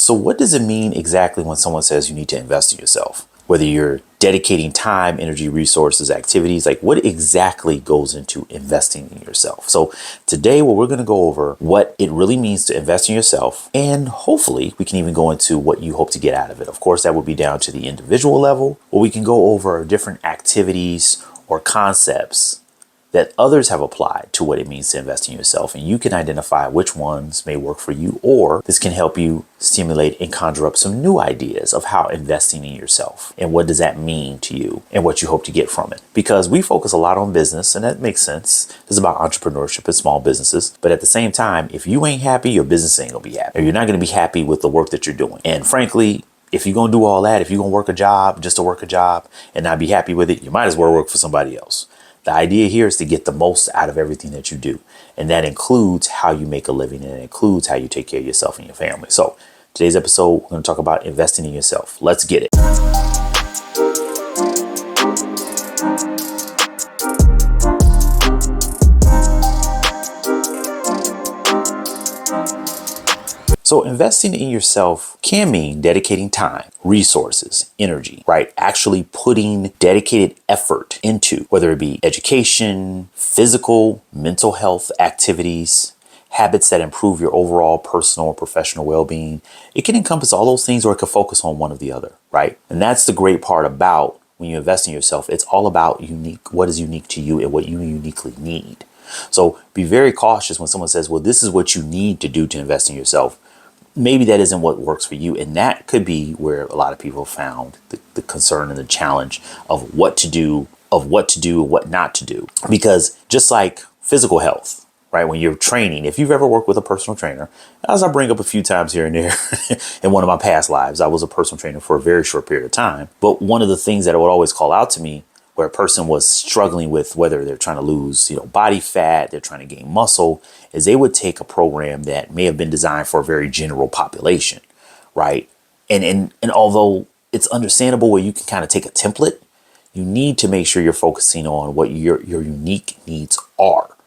So what does it mean exactly when someone says you need to invest in yourself? Whether you're dedicating time, energy, resources, activities, like what exactly goes into investing in yourself? So today, we're going to go over what it really means to invest in yourself. And hopefully we can even go into what you hope to get out of it. Of course, that would be down to the individual level, or we can go over different activities or concepts that others have applied to what it means to invest in yourself. And you can identify which ones may work for you, or this can help you stimulate and conjure up some new ideas of how investing in yourself and what does that mean to you and what you hope to get from it. Because we focus a lot on business, and that makes sense. It's about entrepreneurship and small businesses. But at the same time, if you ain't happy, your business ain't gonna be happy. Or you're not gonna be happy with the work that you're doing. And frankly, if you're gonna do all that, if you're gonna work a job just to work a job and not be happy with it, you might as well work for somebody else. The idea here is to get the most out of everything that you do. And that includes how you make a living, and it includes how you take care of yourself and your family. So today's episode, we're going to talk about investing in yourself. Let's get it. So investing in yourself can mean dedicating time, resources, energy, right? Actually putting dedicated effort into whether it be education, physical, mental health activities, habits that improve your overall personal or professional well-being. It can encompass all those things, or it can focus on one or the other, right? And that's the great part about when you invest in yourself. It's all about what is unique to you and what you uniquely need. So be very cautious when someone says, well, this is what you need to do to invest in yourself. Maybe that isn't what works for you. And that could be where a lot of people found the concern and the challenge of what to do, and what not to do. Because just like physical health, right? When you're training, if you've ever worked with a personal trainer, as I bring up a few times here and there in one of my past lives, I was a personal trainer for a very short period of time. But one of the things that I would always call out to me, where a person was struggling with whether they're trying to lose, body fat, they're trying to gain muscle, is they would take a program that may have been designed for a very general population, right? And although it's understandable where you can kind of take a template, you need to make sure you're focusing on what your unique needs are.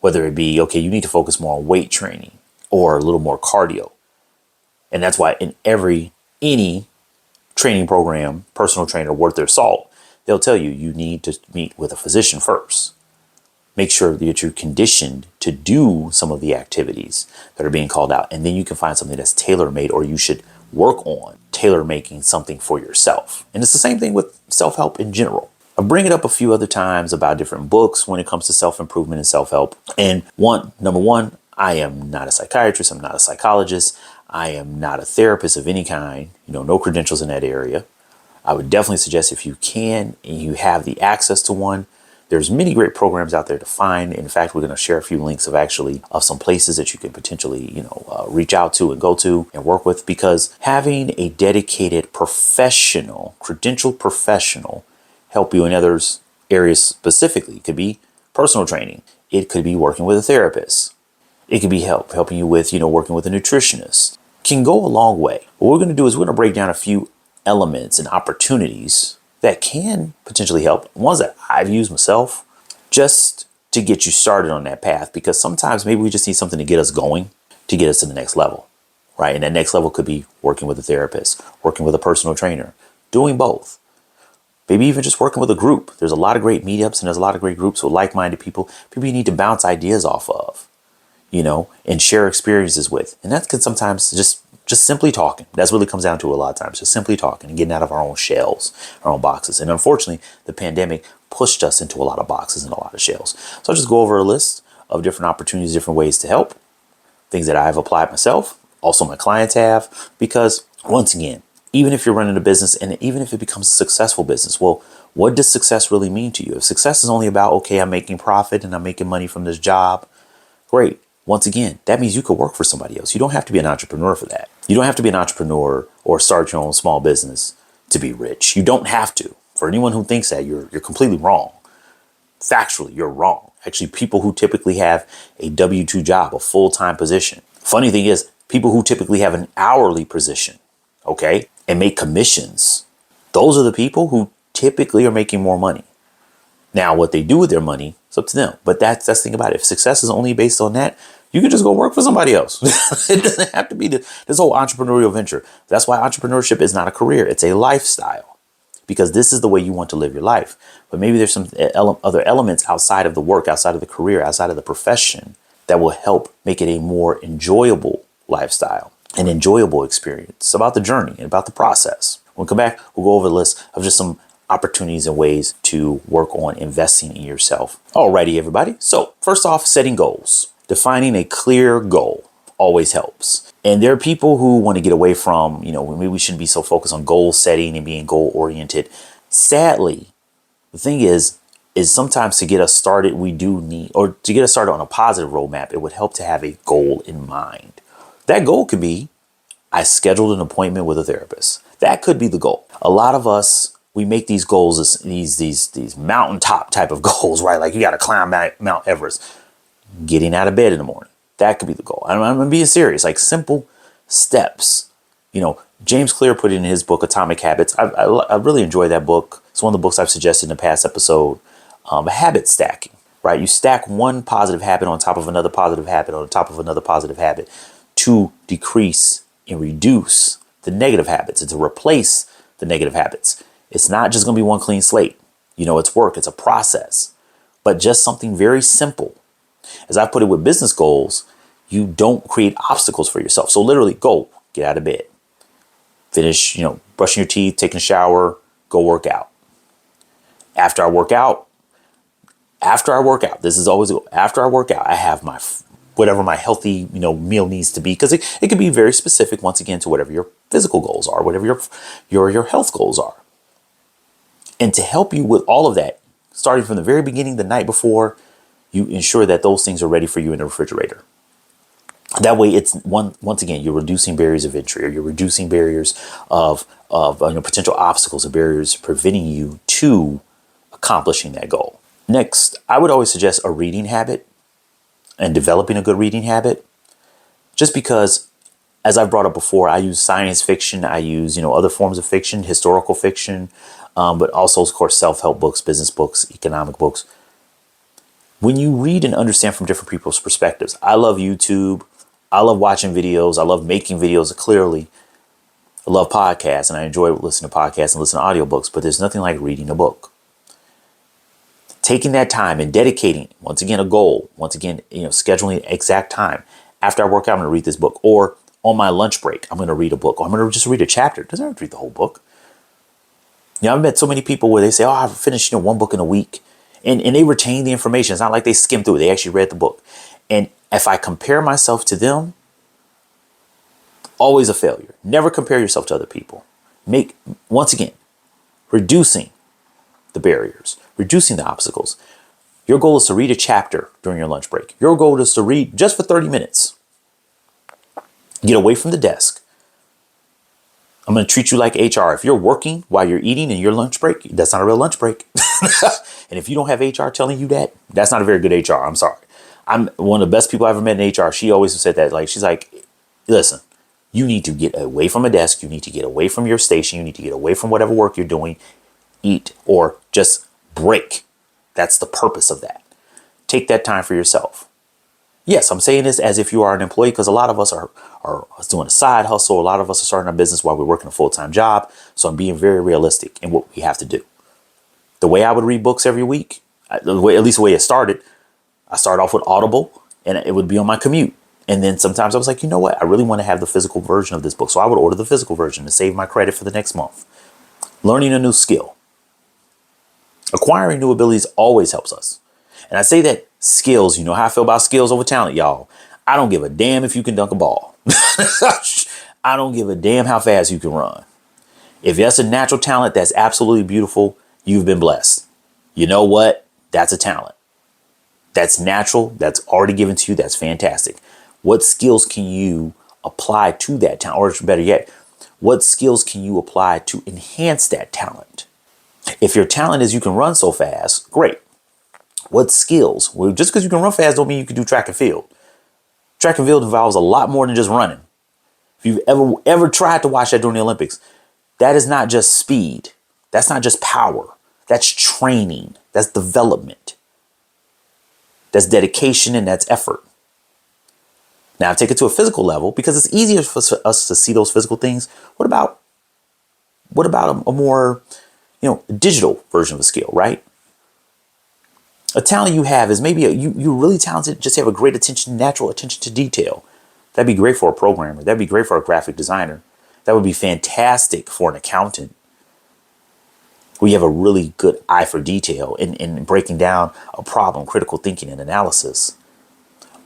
Whether it be, okay, you need to focus more on weight training or a little more cardio. And that's why in any training program, personal trainer worth their salt, they'll tell you need to meet with a physician first. Make sure that you're conditioned to do some of the activities that are being called out. And then you can find something that's tailor-made, or you should work on tailor-making something for yourself. And it's the same thing with self-help in general. I bring it up a few other times about different books when it comes to self-improvement and self-help. And number one, I am not a psychiatrist. I'm not a psychologist. I am not a therapist of any kind. No credentials in that area. I would definitely suggest, if you can and you have the access to one, there's many great programs out there to find. In fact, we're going to share a few links of some places that you can potentially, reach out to and go to and work with, because having a dedicated professional, credentialed professional help you in others areas specifically. It could be personal training. It could be working with a therapist. It could be helping you with, working with a nutritionist. Can go a long way. What we're going to do is we're going to break down a few elements and opportunities that can potentially help, ones that I've used myself, just to get you started on that path. Because sometimes maybe we just need something to get us going, to get us to the next level, right? And that next level could be working with a therapist, working with a personal trainer, doing both. Maybe even just working with a group. There's a lot of great meetups, and there's a lot of great groups with like-minded people you need to bounce ideas off of, and share experiences with. And that can sometimes just simply talking. That's what it comes down to a lot of times. Just simply talking and getting out of our own shells, our own boxes. And unfortunately, the pandemic pushed us into a lot of boxes and a lot of shells. So I'll just go over a list of different opportunities, different ways to help, things that I've applied myself, also my clients have, because once again, even if you're running a business, and even if it becomes a successful business, well, what does success really mean to you? If success is only about, okay, I'm making profit and I'm making money from this job, great. Once again, that means you could work for somebody else. You don't have to be an entrepreneur for that. You don't have to be an entrepreneur or start your own small business to be rich. You don't have to. For anyone who thinks that, you're completely wrong. Factually, you're wrong. Actually, people who typically have a W-2 job, a full-time position. Funny thing is, people who typically have an hourly position, okay, and make commissions, those are the people who typically are making more money. Now, what they do with their money, it's up to them. But that's the thing about it. If success is only based on that, You can just go work for somebody else. It doesn't have to be this whole entrepreneurial venture. That's why entrepreneurship is not a career. It's a lifestyle, because this is the way you want to live your life. But maybe there's some other elements outside of the work, outside of the career, outside of the profession that will help make it a more enjoyable lifestyle, an enjoyable experience. It's about the journey and about the process. When we come back, we'll go over the list of just some opportunities and ways to work on investing in yourself. Alrighty, everybody. So first off, setting goals. Defining a clear goal always helps. And there are people who want to get away from, maybe we shouldn't be so focused on goal setting and being goal oriented. Sadly, the thing is sometimes to get us started, we do need, or to get us started on a positive roadmap, it would help to have a goal in mind. That goal could be, I scheduled an appointment with a therapist. That could be the goal. A lot of us, we make these goals as these mountaintop type of goals, right? Like you got to climb Mount Everest. Getting out of bed in the morning. That could be the goal. I'm being serious, like simple steps. James Clear put it in his book, Atomic Habits. I really enjoy that book. It's one of the books I've suggested in the past episode. Habit stacking, right? You stack one positive habit on top of another positive habit on top of another positive habit to decrease and reduce the negative habits and to replace the negative habits. It's not just going to be one clean slate. It's work. It's a process, but just something very simple. As I put it with business goals, you don't create obstacles for yourself. So literally go, get out of bed, finish, brushing your teeth, taking a shower, go work out. After I work out, this is always, after I work out, I have my, whatever my healthy, meal needs to be, because it can be very specific, once again, to whatever your physical goals are, whatever your health goals are. And to help you with all of that, starting from the very beginning, the night before, you ensure that those things are ready for you in the refrigerator. That way, it's once again, you're reducing barriers of entry, or you're reducing barriers of potential obstacles or barriers preventing you to accomplishing that goal. Next, I would always suggest a reading habit and developing a good reading habit, just because, as I've brought up before, I use science fiction, I use other forms of fiction, historical fiction, but also, of course, self-help books, business books, economic books. When you read and understand from different people's perspectives, I love YouTube. I love watching videos. I love making videos. Clearly, I love podcasts, and I enjoy listening to podcasts and listening to audiobooks, but there's nothing like reading a book. Taking that time and dedicating, once again, a goal, once again, scheduling exact time. After I work out, I'm going to read this book, or on my lunch break, I'm going to read a book, or I'm going to just read a chapter. It doesn't have to read the whole book. I've met so many people where they say, oh, I've finished one book in a week. And they retain the information. It's not like they skimmed through it. They actually read the book. And if I compare myself to them, always a failure. Never compare yourself to other people. Once again, reducing the barriers, reducing the obstacles. Your goal is to read a chapter during your lunch break. Your goal is to read just for 30 minutes. Get away from the desk. I'm going to treat you like HR. If you're working while you're eating in your lunch break, that's not a real lunch break. And if you don't have HR telling you that, that's not a very good HR. I'm sorry. I'm one of the best people I ever met in HR. She always said that, she's like, listen, you need to get away from a desk. You need to get away from your station. You need to get away from whatever work you're doing, eat, or just break. That's the purpose of that. Take that time for yourself. Yes, I'm saying this as if you are an employee, because a lot of us are doing a side hustle. A lot of us are starting a business while we're working a full-time job. So I'm being very realistic in what we have to do. The way I would read books every week, at least the way it started, I started off with Audible, and it would be on my commute. And then sometimes I was like, you know what? I really want to have the physical version of this book. So I would order the physical version to save my credit for the next month. Learning a new skill. Acquiring new abilities always helps us. And I say that skills, how I feel about skills over talent, y'all. I don't give a damn if you can dunk a ball. I don't give a damn how fast you can run. If that's a natural talent, that's absolutely beautiful. You've been blessed. You know what? That's a talent. That's natural. That's already given to you. That's fantastic. What skills can you apply to that talent? Or better yet, what skills can you apply to enhance that talent? If your talent is you can run so fast, great. What skills? Well, just because you can run fast don't mean you can do track and field. Track and field involves a lot more than just running. If you've ever tried to watch that during the Olympics, that is not just speed. That's not just power. That's training. That's development. That's dedication, and that's effort. Now take it to a physical level because it's easier for us to see those physical things. What about a more, digital version of a skill, right? A talent you have is maybe you're really talented, just have a great natural attention to detail. That'd be great for a programmer. That'd be great for a graphic designer. That would be fantastic for an accountant. We have a really good eye for detail in breaking down a problem, critical thinking and analysis.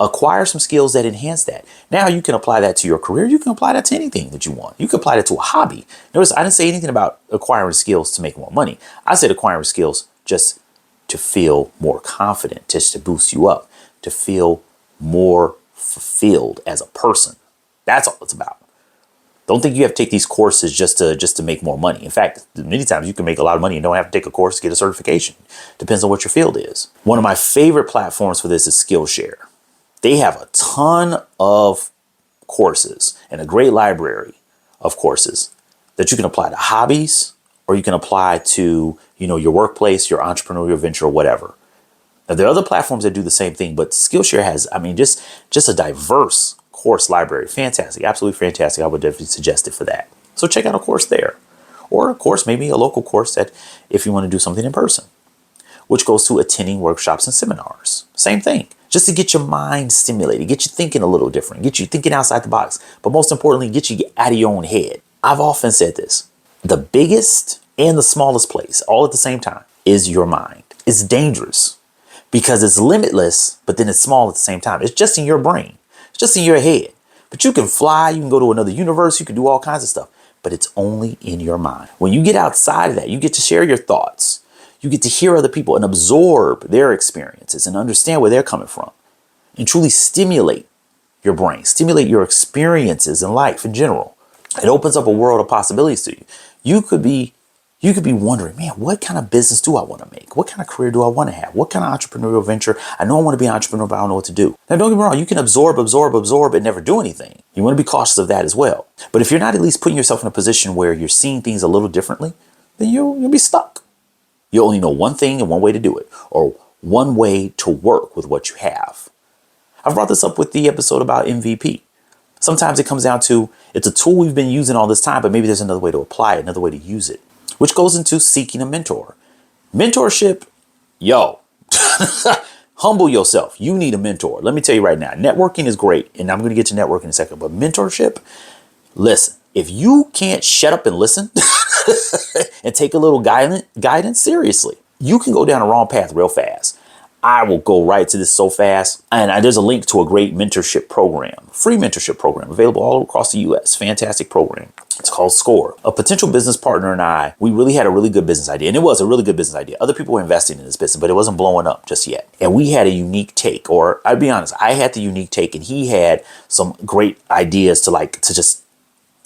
Acquire some skills that enhance that. Now you can apply that to your career. You can apply that to anything that you want. You can apply that to a hobby. Notice I didn't say anything about acquiring skills to make more money. I said acquiring skills just to feel more confident, just to boost you up, to feel more fulfilled as a person. That's all it's about. Don't think you have to take these courses just to make more money. In fact, many times you can make a lot of money and don't have to take a course to get a certification. Depends on what your field is. One of my favorite platforms for this is Skillshare. They have a ton of courses and a great library of courses that you can apply to hobbies or you can apply to, your workplace, your entrepreneurial venture, or whatever. Now, there are other platforms that do the same thing, but Skillshare has, just a diverse course library. Fantastic. Absolutely fantastic. I would definitely suggest it for that. So check out a course there. Or a course, maybe a local course that if you want to do something in person, which goes to attending workshops and seminars. Same thing. Just to get your mind stimulated, get you thinking a little different, get you thinking outside the box, but most importantly, get you out of your own head. I've often said this. The biggest and the smallest place, all at the same time, is your mind. It's dangerous because it's limitless, but then it's small at the same time. It's just in your brain. It's just in your head. But you can fly, you can go to another universe, you can do all kinds of stuff, but it's only in your mind. When you get outside of that, you get to share your thoughts. You get to hear other people and absorb their experiences and understand where they're coming from and truly stimulate your brain, stimulate your experiences in life in general. It opens up a world of possibilities to you. You could be wondering, man, what kind of business do I want to make? What kind of career do I want to have? What kind of entrepreneurial venture? I know I want to be an entrepreneur, but I don't know what to do. Now, don't get me wrong. You can absorb and never do anything. You want to be cautious of that as well. But if you're not at least putting yourself in a position where you're seeing things a little differently, then you'll be stuck. You only know one thing and one way to do it, or one way to work with what you have. I've brought this up with the episode about MVP. Sometimes it comes down to, it's a tool we've been using all this time, but maybe there's another way to apply it, another way to use it, which goes into seeking a mentor. Mentorship, humble yourself. You need a mentor. Let me tell you right now, networking is great, and I'm going to get to networking in a second, but mentorship, listen, if you can't shut up and listen and take a little guidance seriously, you can go down a wrong path real fast. I will go right to this so fast. And there's a link to a great mentorship program, free mentorship program available all across the US. Fantastic program. It's called SCORE. A potential business partner and I, we really had a really good business idea. And it was a really good business idea. Other people were investing in this business, but it wasn't blowing up just yet. And we had a unique take, or I'll be honest, I had the unique take and he had some great ideas to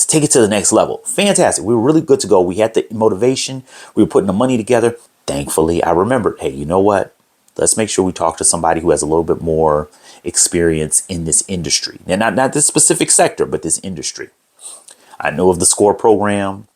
take it to the next level. Fantastic. We were really good to go. We had the motivation. We were putting the money together. Thankfully, I remembered, hey, you know what? Let's make sure we talk to somebody who has a little bit more experience in this industry. And not this specific sector, but this industry. I know of the SCORE program,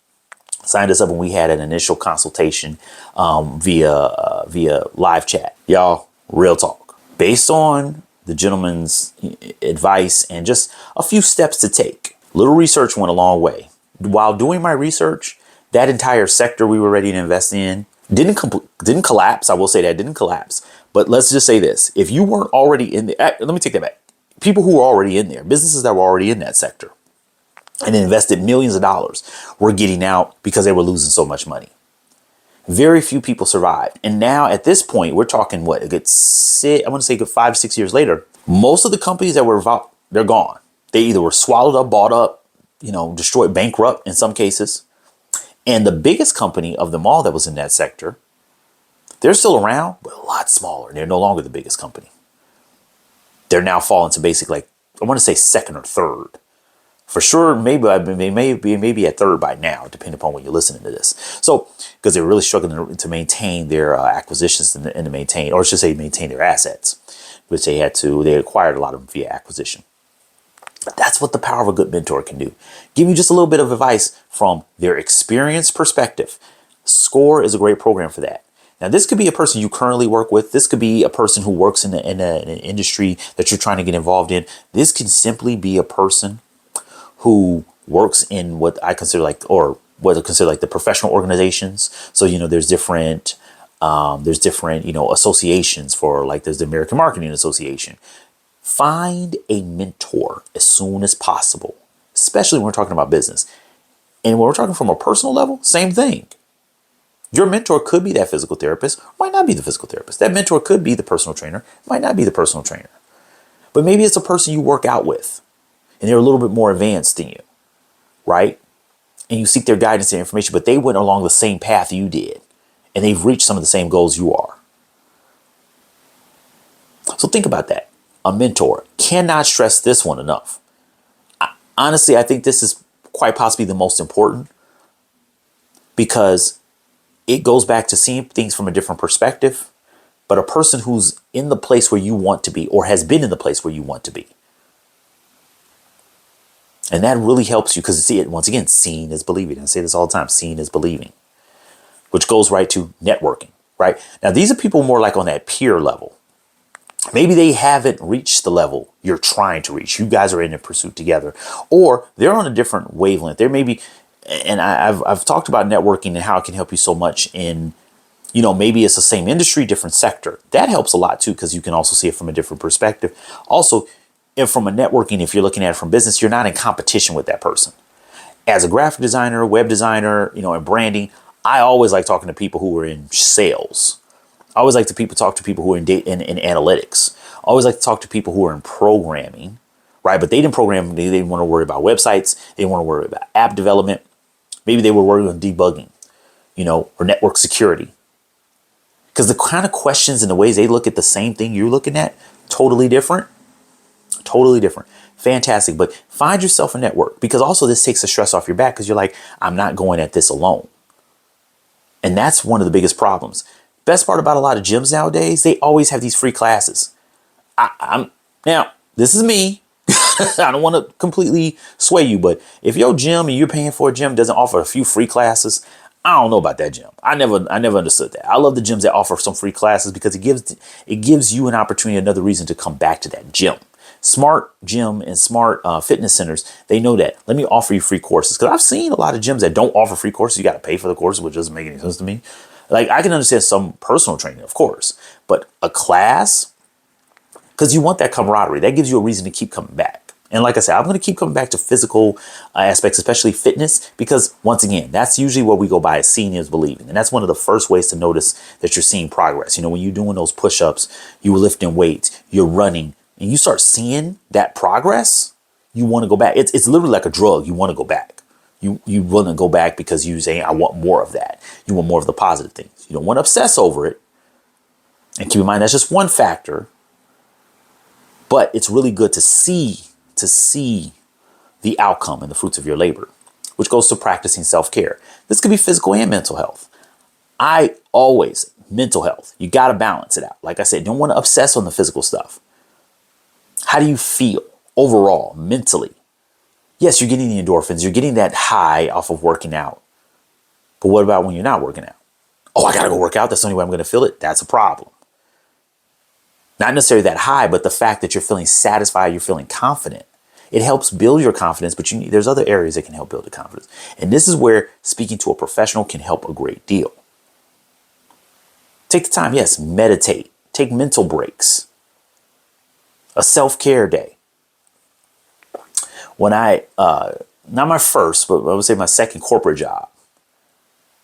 signed us up, and we had an initial consultation via live chat. Y'all, real talk. Based on the gentleman's advice and just a few steps to take, little research went a long way. While doing my research, that entire sector we were ready to invest in didn't collapse. I will say that didn't collapse. But let's just say this. If you weren't already in there, let me take that back. People who were already in there, businesses that were already in that sector and invested millions of dollars were getting out because they were losing so much money. Very few people survived. And now at this point, we're talking I want to say 5 to 6 years later, most of the companies that were involved, they're gone. They either were swallowed up, bought up, destroyed, bankrupt in some cases. And the biggest company of them all that was in that sector, they're still around, but a lot smaller. They're no longer the biggest company. They're now falling to basically, I want to say second or third. For sure, maybe at third by now, depending upon when you're listening to this. So, because they're really struggling to maintain their acquisitions and to maintain their assets, which they acquired a lot of them via acquisition. That's what the power of a good mentor can do. Give you just a little bit of advice from their experience perspective. SCORE is a great program for that. Now, this could be a person you currently work with. This could be a person who works in an industry that you're trying to get involved in. This can simply be a person who works in what I consider like, or what I consider like the professional organizations. So, there's different, associations for, like, there's the American Marketing Association. Find a mentor as soon as possible, especially when we're talking about business. And when we're talking from a personal level, same thing. Your mentor could be that physical therapist, might not be the physical therapist. That mentor could be the personal trainer, might not be the personal trainer. But maybe it's a person you work out with and they're a little bit more advanced than you, right? And you seek their guidance and information, but they went along the same path you did and they've reached some of the same goals you are. So think about that. A mentor. Cannot stress this one enough. Honestly, I think this is quite possibly the most important, because it goes back to seeing things from a different perspective, but a person who's in the place where you want to be, or has been in the place where you want to be. And that really helps you, because, see, it once again, seeing is believing. I say this all the time, seeing is believing, which goes right to networking, right? Now, these are people more like on that peer level. Maybe they haven't reached the level you're trying to reach. You guys are in a pursuit together, or they're on a different wavelength. There may be, and I've talked about networking and how it can help you so much in, maybe it's the same industry, different sector. That helps a lot too, because you can also see it from a different perspective. Also, if from a networking, if you're looking at it from business, you're not in competition with that person. As a graphic designer, web designer, and branding, I always like talking to people who are in sales. I always like to talk to people who are in data and analytics. I always like to talk to people who are in programming, right? But they didn't program. They didn't want to worry about websites. They didn't want to worry about app development. Maybe they were worried on debugging, or network security. Because the kind of questions and the ways they look at the same thing you're looking at, totally different. Totally different. Fantastic. But find yourself a network, because also this takes the stress off your back, because you're like, I'm not going at this alone. And that's one of the biggest problems. Best part about a lot of gyms nowadays, they always have these free classes. Now, this is me. I don't want to completely sway you, but if your gym and you're paying for a gym doesn't offer a few free classes, I don't know about that gym. I never understood that. I love the gyms that offer some free classes, because it gives you an opportunity, another reason to come back to that gym. Smart gym and smart fitness centers, they know that. Let me offer you free courses, because I've seen a lot of gyms that don't offer free courses. You got to pay for the courses, which doesn't make any sense to me. Like, I can understand some personal training, of course, but a class, because you want that camaraderie, that gives you a reason to keep coming back. And like I said, I'm going to keep coming back to physical aspects, especially fitness, because once again, that's usually what we go by as seeing is believing. And that's one of the first ways to notice that you're seeing progress. When you're doing those push-ups, you're lifting weights, you're running, and you start seeing that progress, you want to go back. It's literally like a drug. You want to go back. You want to go back because you say, I want more of that. You want more of the positive things. You don't want to obsess over it. And keep in mind, that's just one factor. But it's really good to see the outcome and the fruits of your labor, which goes to practicing self-care. This could be physical and mental health. Mental health, you got to balance it out. Like I said, don't want to obsess on the physical stuff. How do you feel overall, mentally? Yes, you're getting the endorphins. You're getting that high off of working out. But what about when you're not working out? Oh, I got to go work out. That's the only way I'm going to feel it. That's a problem. Not necessarily that high, but the fact that you're feeling satisfied, you're feeling confident. It helps build your confidence, but there's other areas that can help build the confidence. And this is where speaking to a professional can help a great deal. Take the time, yes, meditate. Take mental breaks. A self-care day. When not my first, but I would say my second corporate job,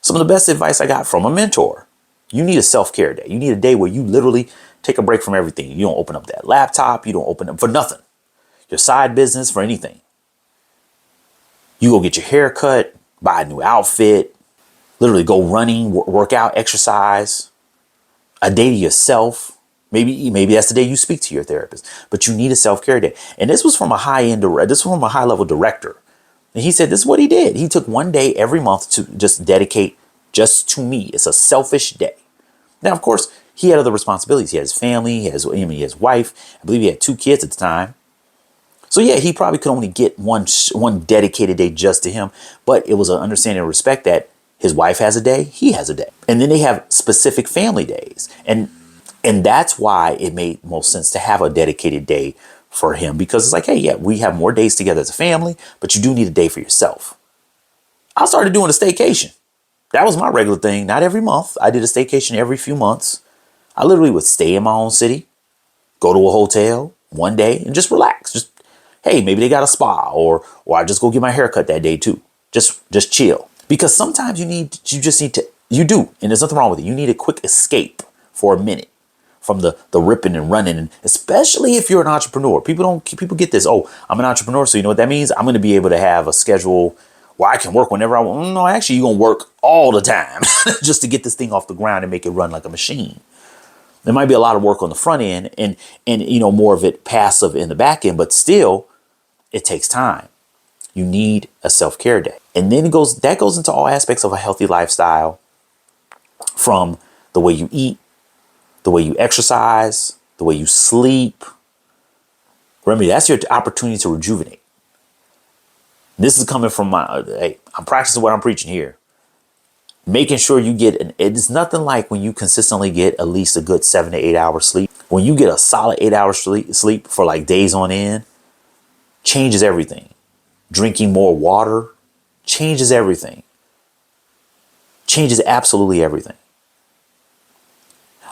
some of the best advice I got from a mentor, you need a self-care day. You need a day where you literally take a break from everything. You don't open up that laptop. You don't open up for nothing. Your side business, for anything. You go get your hair cut, buy a new outfit, literally go running, work out, exercise, a day to yourself. Maybe that's the day you speak to your therapist, but you need a self-care day. And this was from a high-level director. And he said, this is what he did. He took one day every month to just dedicate just to me. It's a selfish day. Now, of course, he had other responsibilities. He had his family, he had his wife. I believe he had 2 kids at the time. So yeah, he probably could only get one dedicated day just to him, but it was an understanding and respect that his wife has a day, he has a day. And then they have specific family days. And that's why it made most sense to have a dedicated day for him, because it's like, hey, yeah, we have more days together as a family, but you do need a day for yourself. I started doing a staycation. That was my regular thing. Not every month. I did a staycation every few months. I literally would stay in my own city, go to a hotel one day and just relax. Just, hey, maybe they got a spa, or I just go get my hair cut that day too. Just chill. Because sometimes you do, and there's nothing wrong with it. You need a quick escape for a minute from the ripping and running, and especially if you're an entrepreneur. People get this, oh, I'm an entrepreneur, so you know what that means? I'm going to be able to have a schedule where I can work whenever I want. No, actually, you're going to work all the time just to get this thing off the ground and make it run like a machine. There might be a lot of work on the front end and more of it passive in the back end, but still, it takes time. You need a self-care day. And then that goes into all aspects of a healthy lifestyle, from the way you eat, the way you exercise, the way you sleep. Remember, that's your opportunity to rejuvenate. This is coming from I'm practicing what I'm preaching here. Making sure you get it's nothing like when you consistently get at least a good 7 to 8 hours sleep. When you get a solid 8 hours sleep for like days on end, changes everything. Drinking more water changes everything. Changes absolutely everything.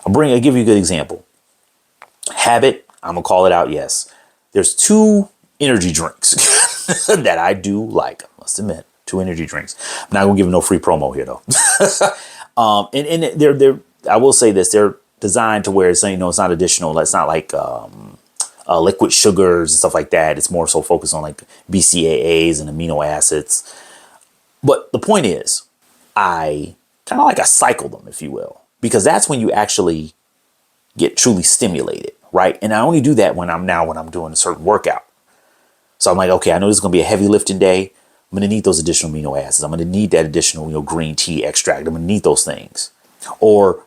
I'll give you a good example. Habit, I'm going to call it out, yes. There's 2 energy drinks that I do like, I must admit. 2 energy drinks. I'm not going to give no free promo here, though. And they're I will say this, they're designed to where it's, it's not additional. It's not like liquid sugars and stuff like that. It's more so focused on like BCAAs and amino acids. But the point is, I cycle them, if you will, because that's when you actually get truly stimulated, right? And I only do that when I'm doing a certain workout. So I'm like, okay, I know this is going to be a heavy lifting day. I'm going to need those additional amino acids. I'm going to need that additional, green tea extract. I'm going to need those things. Or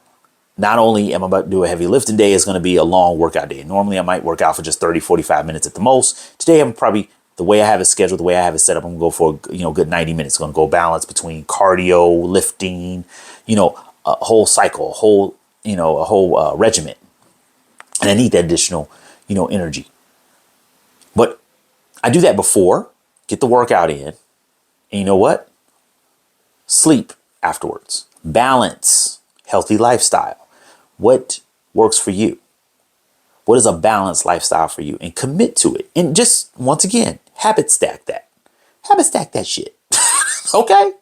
not only am I about to do a heavy lifting day, it's going to be a long workout day. Normally I might work out for just 30, 45 minutes at the most. Today I'm probably, the way I have it scheduled, the way I have it set up, I'm going to go for a good 90 minutes. Going to go balance between cardio, lifting, a whole cycle, a whole regiment. And I need that additional, energy. But I do that before, get the workout in. And you know what? Sleep afterwards. Balance. Healthy lifestyle. What works for you? What is a balanced lifestyle for you? And commit to it. And just, once again, habit stack that. Habit stack that shit. Okay?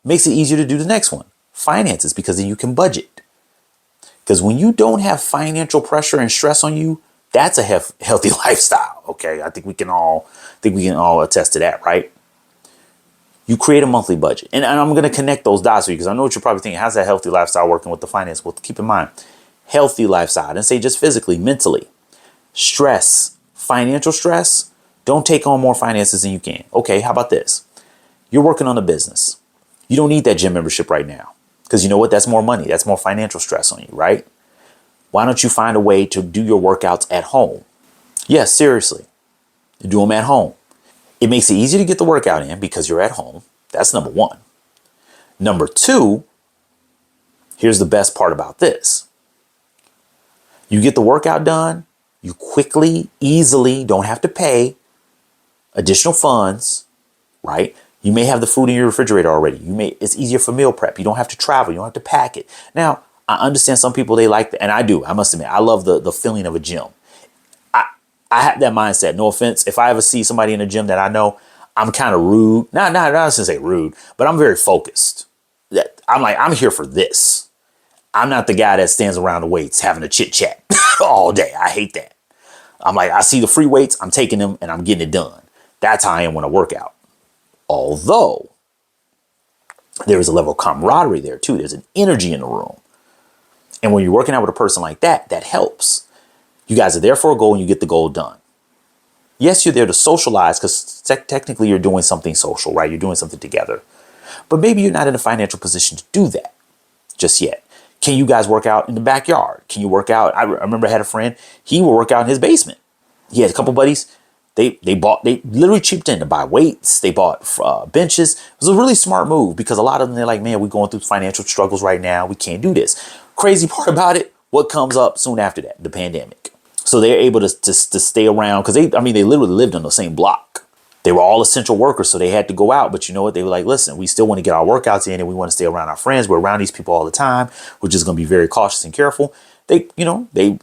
Makes it easier to do the next one. Finances, because then you can budget. Because when you don't have financial pressure and stress on you, that's a healthy lifestyle. Okay? I think we can all attest to that, right? You create a monthly budget. And I'm going to connect those dots for you, because I know what you're probably thinking. How's that healthy lifestyle working with the finance? Well, keep in mind, healthy lifestyle. I didn't say just physically, mentally. Stress, financial stress. Don't take on more finances than you can. Okay, how about this? You're working on a business. You don't need that gym membership right now, because you know what? That's more money. That's more financial stress on you, right? Why don't you find a way to do your workouts at home? Yes, seriously. Do them at home. It makes it easy to get the workout in because you're at home. That's number one. Number two, here's the best part about this. You get the workout done. You quickly, easily, don't have to pay additional funds, right? You may have the food in your refrigerator already. It's easier for meal prep. You don't have to travel. You don't have to pack it. Now, I understand some people, they like that. And I do. I must admit, I love the feeling of a gym. I have that mindset. No offense. If I ever see somebody in a gym that I know, I'm kind of rude. Not to say rude, but I'm very focused. I'm like, I'm here for this. I'm not the guy that stands around the weights having a chit chat all day. I hate that. I'm like, I see the free weights, I'm taking them and I'm getting it done. That's how I am when I work out. Although there is a level of camaraderie there too. There's an energy in the room. And when you're working out with a person like that, that helps. You guys are there for a goal and you get the goal done. Yes, you're there to socialize because technically you're doing something social, right? You're doing something together. But maybe you're not in a financial position to do that just yet. Can you guys work out in the backyard? Can you work out? I remember I had a friend, he would work out in his basement. He had a couple buddies. They literally chipped in to buy weights. They bought benches. It was a really smart move because a lot of them, they're like, man, we're going through financial struggles right now. We can't do this. Crazy part about it, what comes up soon after that? The pandemic. So they're able to stay around because they literally lived on the same block. They were all essential workers, so they had to go out. But you know what? They were like, listen, we still want to get our workouts in and we want to stay around our friends. We're around these people all the time. We're just going to be very cautious and careful. They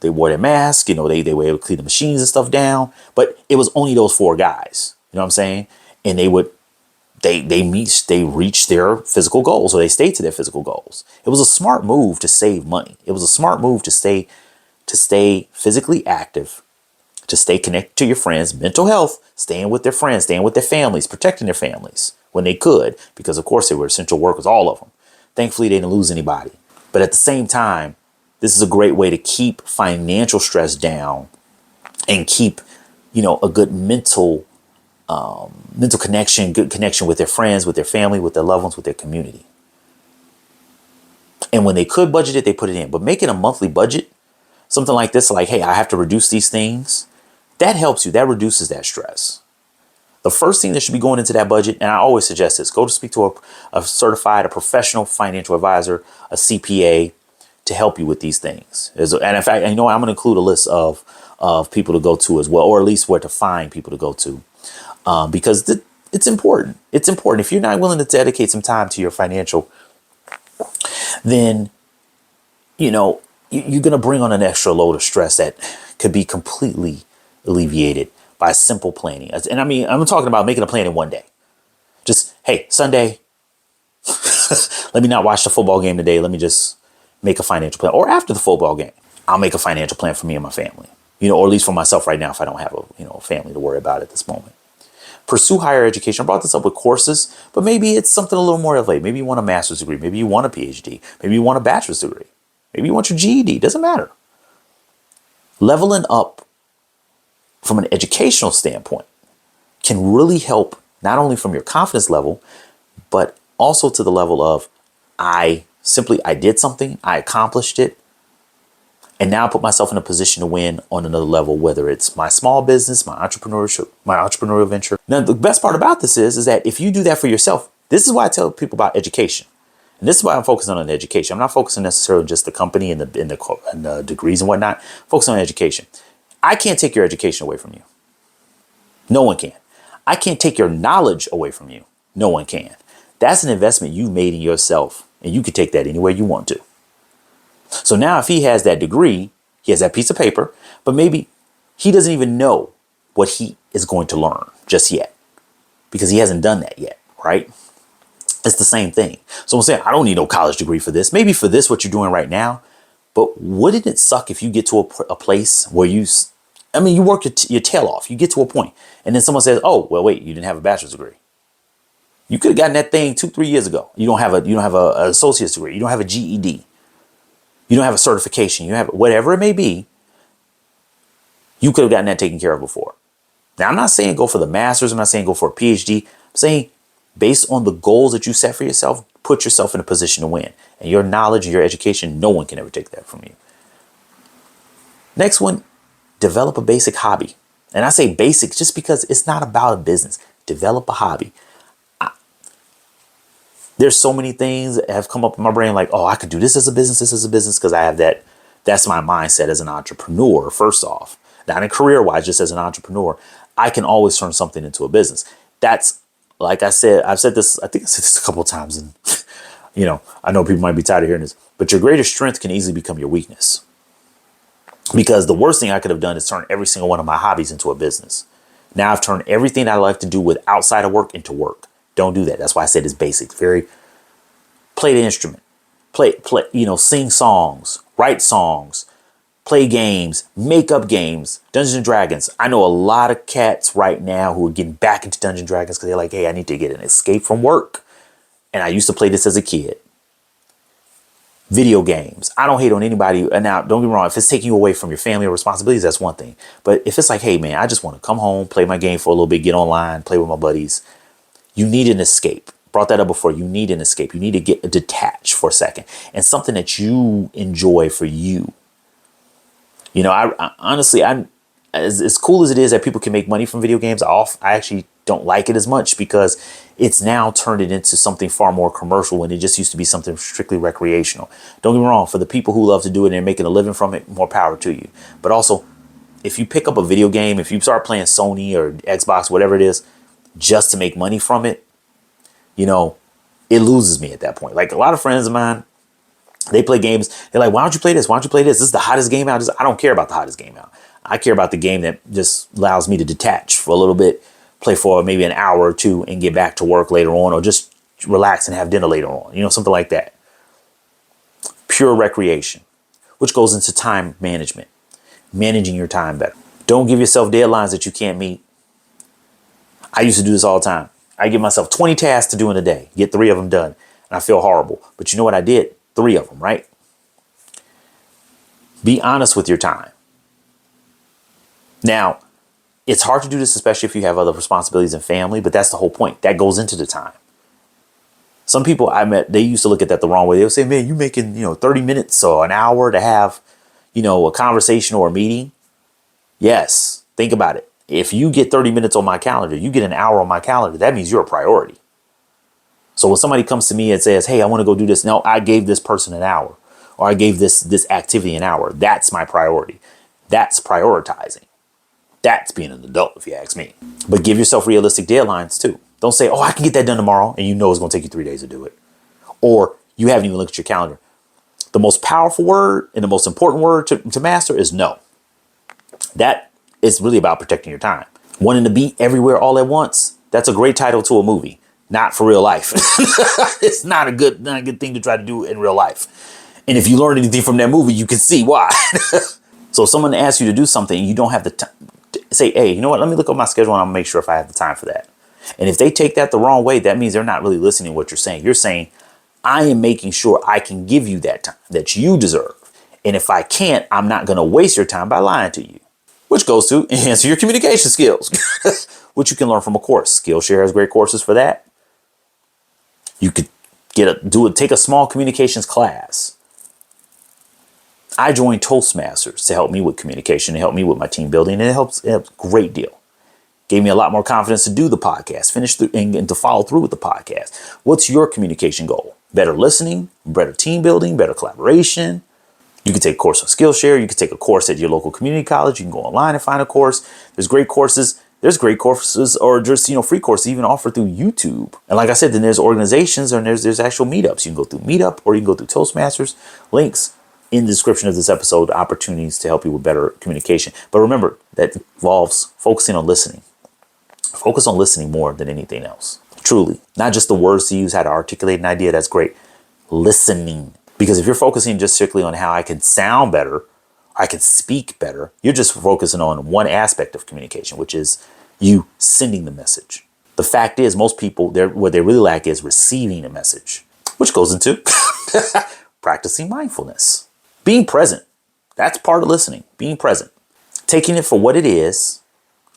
wore their mask, they were able to clean the machines and stuff down. But it was only those 4 guys, you know what I'm saying? And they reached their physical goals, or they stayed to their physical goals. It was a smart move to save money. It was a smart move to stay physically active, to stay connected to your friends, mental health, staying with their friends, staying with their families, protecting their families when they could, because of course they were essential workers, all of them. Thankfully, they didn't lose anybody. But at the same time, this is a great way to keep financial stress down and keep, a good mental connection, good connection with their friends, with their family, with their loved ones, with their community. And when they could budget it, they put it in. But making a monthly budget, something like this, like, hey, I have to reduce these things, that helps you. That reduces that stress. The first thing that should be going into that budget, and I always suggest this, go to speak to a professional financial advisor, a CPA, to help you with these things. And in fact, I'm going to include a list of people to go to as well, or at least where to find people to go to, because it's important. It's important. If you're not willing to dedicate some time to your financial, then, you're going to bring on an extra load of stress that could be completely alleviated by simple planning. And I'm talking about making a plan in one day. Just, hey, Sunday, let me not watch the football game today. Let me just make a financial plan. Or after the football game, I'll make a financial plan for me and my family, or at least for myself right now, if I don't have a family to worry about at this moment. Pursue higher education. I brought this up with courses, but maybe it's something a little more elevated. Maybe you want a master's degree. Maybe you want a PhD. Maybe you want a bachelor's degree. Maybe you want your GED. Doesn't matter. Leveling up from an educational standpoint can really help, not only from your confidence level, but also to the level of I did something, I accomplished it, and now I put myself in a position to win on another level, whether it's my small business, my entrepreneurial venture. Now, the best part about this is that if you do that for yourself, this is why I tell people about education. And this is why I'm focusing on education. I'm not focusing necessarily on just the company and the degrees and whatnot. Focus on education. I can't take your education away from you. No one can. I can't take your knowledge away from you. No one can. That's an investment you made in yourself, and you can take that anywhere you want to. So now if he has that degree, he has that piece of paper, but maybe he doesn't even know what he is going to learn just yet because he hasn't done that yet, right? It's the same thing. So I'm saying, I don't need no college degree for this. Maybe for this, what you're doing right now, but wouldn't it suck if you get to a place where you work your tail off, you get to a point, and then someone says, oh, well, wait, you didn't have a bachelor's degree. You could have gotten that thing 2-3 years ago. You don't have an associate's degree. You don't have a GED. You don't have a certification. You have whatever it may be. You could have gotten that taken care of before. Now, I'm not saying go for the master's. I'm not saying go for a PhD. I'm saying based on the goals that you set for yourself, put yourself in a position to win. And your knowledge and your education, no one can ever take that from you. Next one, develop a basic hobby. And I say basic just because it's not about a business. Develop a hobby. There's so many things that have come up in my brain like, oh, I could do this as a business, because I have that. That's my mindset as an entrepreneur, first off. Not in career-wise, just as an entrepreneur. I can always turn something into a business. That's, like I said, I think I said this a couple of times, and, I know people might be tired of hearing this, but your greatest strength can easily become your weakness. Because the worst thing I could have done is turn every single one of my hobbies into a business. Now I've turned everything I like to do with outside of work into work. Don't do that. That's why I said it's basic. Play the instrument, sing songs, write songs, play games, make up games, Dungeons and Dragons. I know a lot of cats right now who are getting back into Dungeons and Dragons because they're like, hey, I need to get an escape from work. And I used to play this as a kid. Video games. I don't hate on anybody. And now, don't get me wrong. If it's taking you away from your family or responsibilities, that's one thing. But if it's like, hey, man, I just want to come home, play my game for a little bit, get online, play with my buddies. You need an escape. Brought that up before. You need an escape. You need to get detached for a second and something that you enjoy for you. I honestly, as cool as it is that people can make money from video games, I actually don't like it as much because it's now turned it into something far more commercial when it just used to be something strictly recreational. Don't get me wrong, for the people who love to do it and they're making a living from it, more power to you. But also, if you pick up a video game, if you start playing Sony or Xbox, whatever it is, just to make money from it, it loses me at that point. Like a lot of friends of mine, they play games. They're like, why don't you play this? Why don't you play this? This is the hottest game out. I don't care about the hottest game out. I care about the game that just allows me to detach for a little bit, play for maybe an hour or two and get back to work later on, or just relax and have dinner later on, something like that. Pure recreation, which goes into time management, managing your time better. Don't give yourself deadlines that you can't meet. I used to do this all the time. I give myself 20 tasks to do in a day, get 3 of them done, and I feel horrible. But you know what I did? 3 of them, right? Be honest with your time. Now, it's hard to do this, especially if you have other responsibilities and family, but that's the whole point. That goes into the time. Some people I met, they used to look at that the wrong way. They would say, man, you making, 30 minutes or an hour to have, a conversation or a meeting. Yes. Think about it. If you get 30 minutes on my calendar, you get an hour on my calendar, that means you're a priority. So when somebody comes to me and says, hey, I want to go do this. No, I gave this person an hour, or I gave this activity an hour. That's my priority. That's prioritizing. That's being an adult, if you ask me. But give yourself realistic deadlines too. Don't say, oh, I can get that done tomorrow. And it's going to take you 3 days to do it. Or you haven't even looked at your calendar. The most powerful word and the most important word to master is no. That is really about protecting your time. Wanting to be everywhere all at once. That's a great title to a movie. Not for real life. It's not a good thing to try to do in real life. And if you learn anything from that movie, you can see why. So if someone asks you to do something, you don't have the time. Say, hey, you know what? Let me look at my schedule and I'll make sure if I have the time for that. And if they take that the wrong way, that means they're not really listening to what you're saying. You're saying, I am making sure I can give you that time that you deserve. And if I can't, I'm not going to waste your time by lying to you. Which goes to enhance your communication skills, which you can learn from a course. Skillshare has great courses for that. You could take a small communications class. I joined Toastmasters to help me with communication, to help me with my team building, and it helps a great deal. Gave me a lot more confidence to do the podcast, and to follow through with the podcast. What's your communication goal? Better listening, better team building, better collaboration. You can take a course on Skillshare. You can take a course at your local community college. You can go online and find a course. There's great courses. There's great courses, or just, free courses even offered through YouTube. And like I said, then there's organizations and there's actual meetups. You can go through Meetup or you can go through Toastmasters. Links in the description of this episode, opportunities to help you with better communication. But remember, that involves focusing on listening. Focus on listening more than anything else. Truly. Not just the words to use, how to articulate an idea. That's great. Listening. Because if you're focusing just strictly on how I can sound better, I can speak better, you're just focusing on one aspect of communication, which is you sending the message. The fact is, most people, what they really lack is receiving a message, which goes into practicing mindfulness. Being present. That's part of listening. Being present. Taking it for what it is,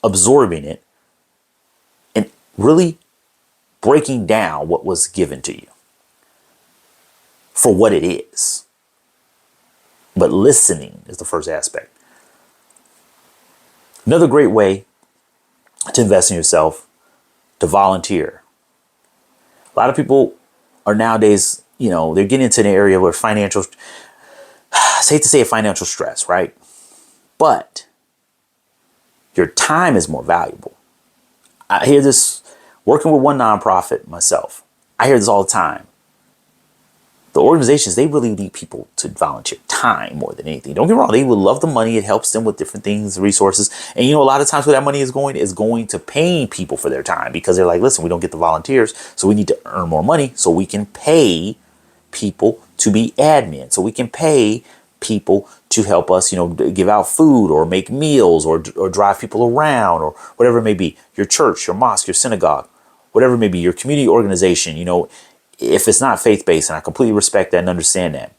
absorbing it, and really breaking down what was given to you for what it is. But listening is the first aspect. Another great way to invest in yourself, to volunteer. A lot of people are nowadays, they're getting into an area where I hate to say financial stress, right? But your time is more valuable. I hear this working with one nonprofit myself. I hear this all the time. The organizations, they really need people to volunteer time more than anything. Don't get me wrong. They would love the money. It helps them with different things, resources. And a lot of times where that money is going to paying people for their time, because they're like, listen, we don't get the volunteers, so we need to earn more money so we can pay people to be admin. So we can pay people to help us, give out food or make meals or drive people around or whatever it may be. Your church, your mosque, your synagogue, whatever it may be, your community organization, if it's not faith-based, and I completely respect that and understand that,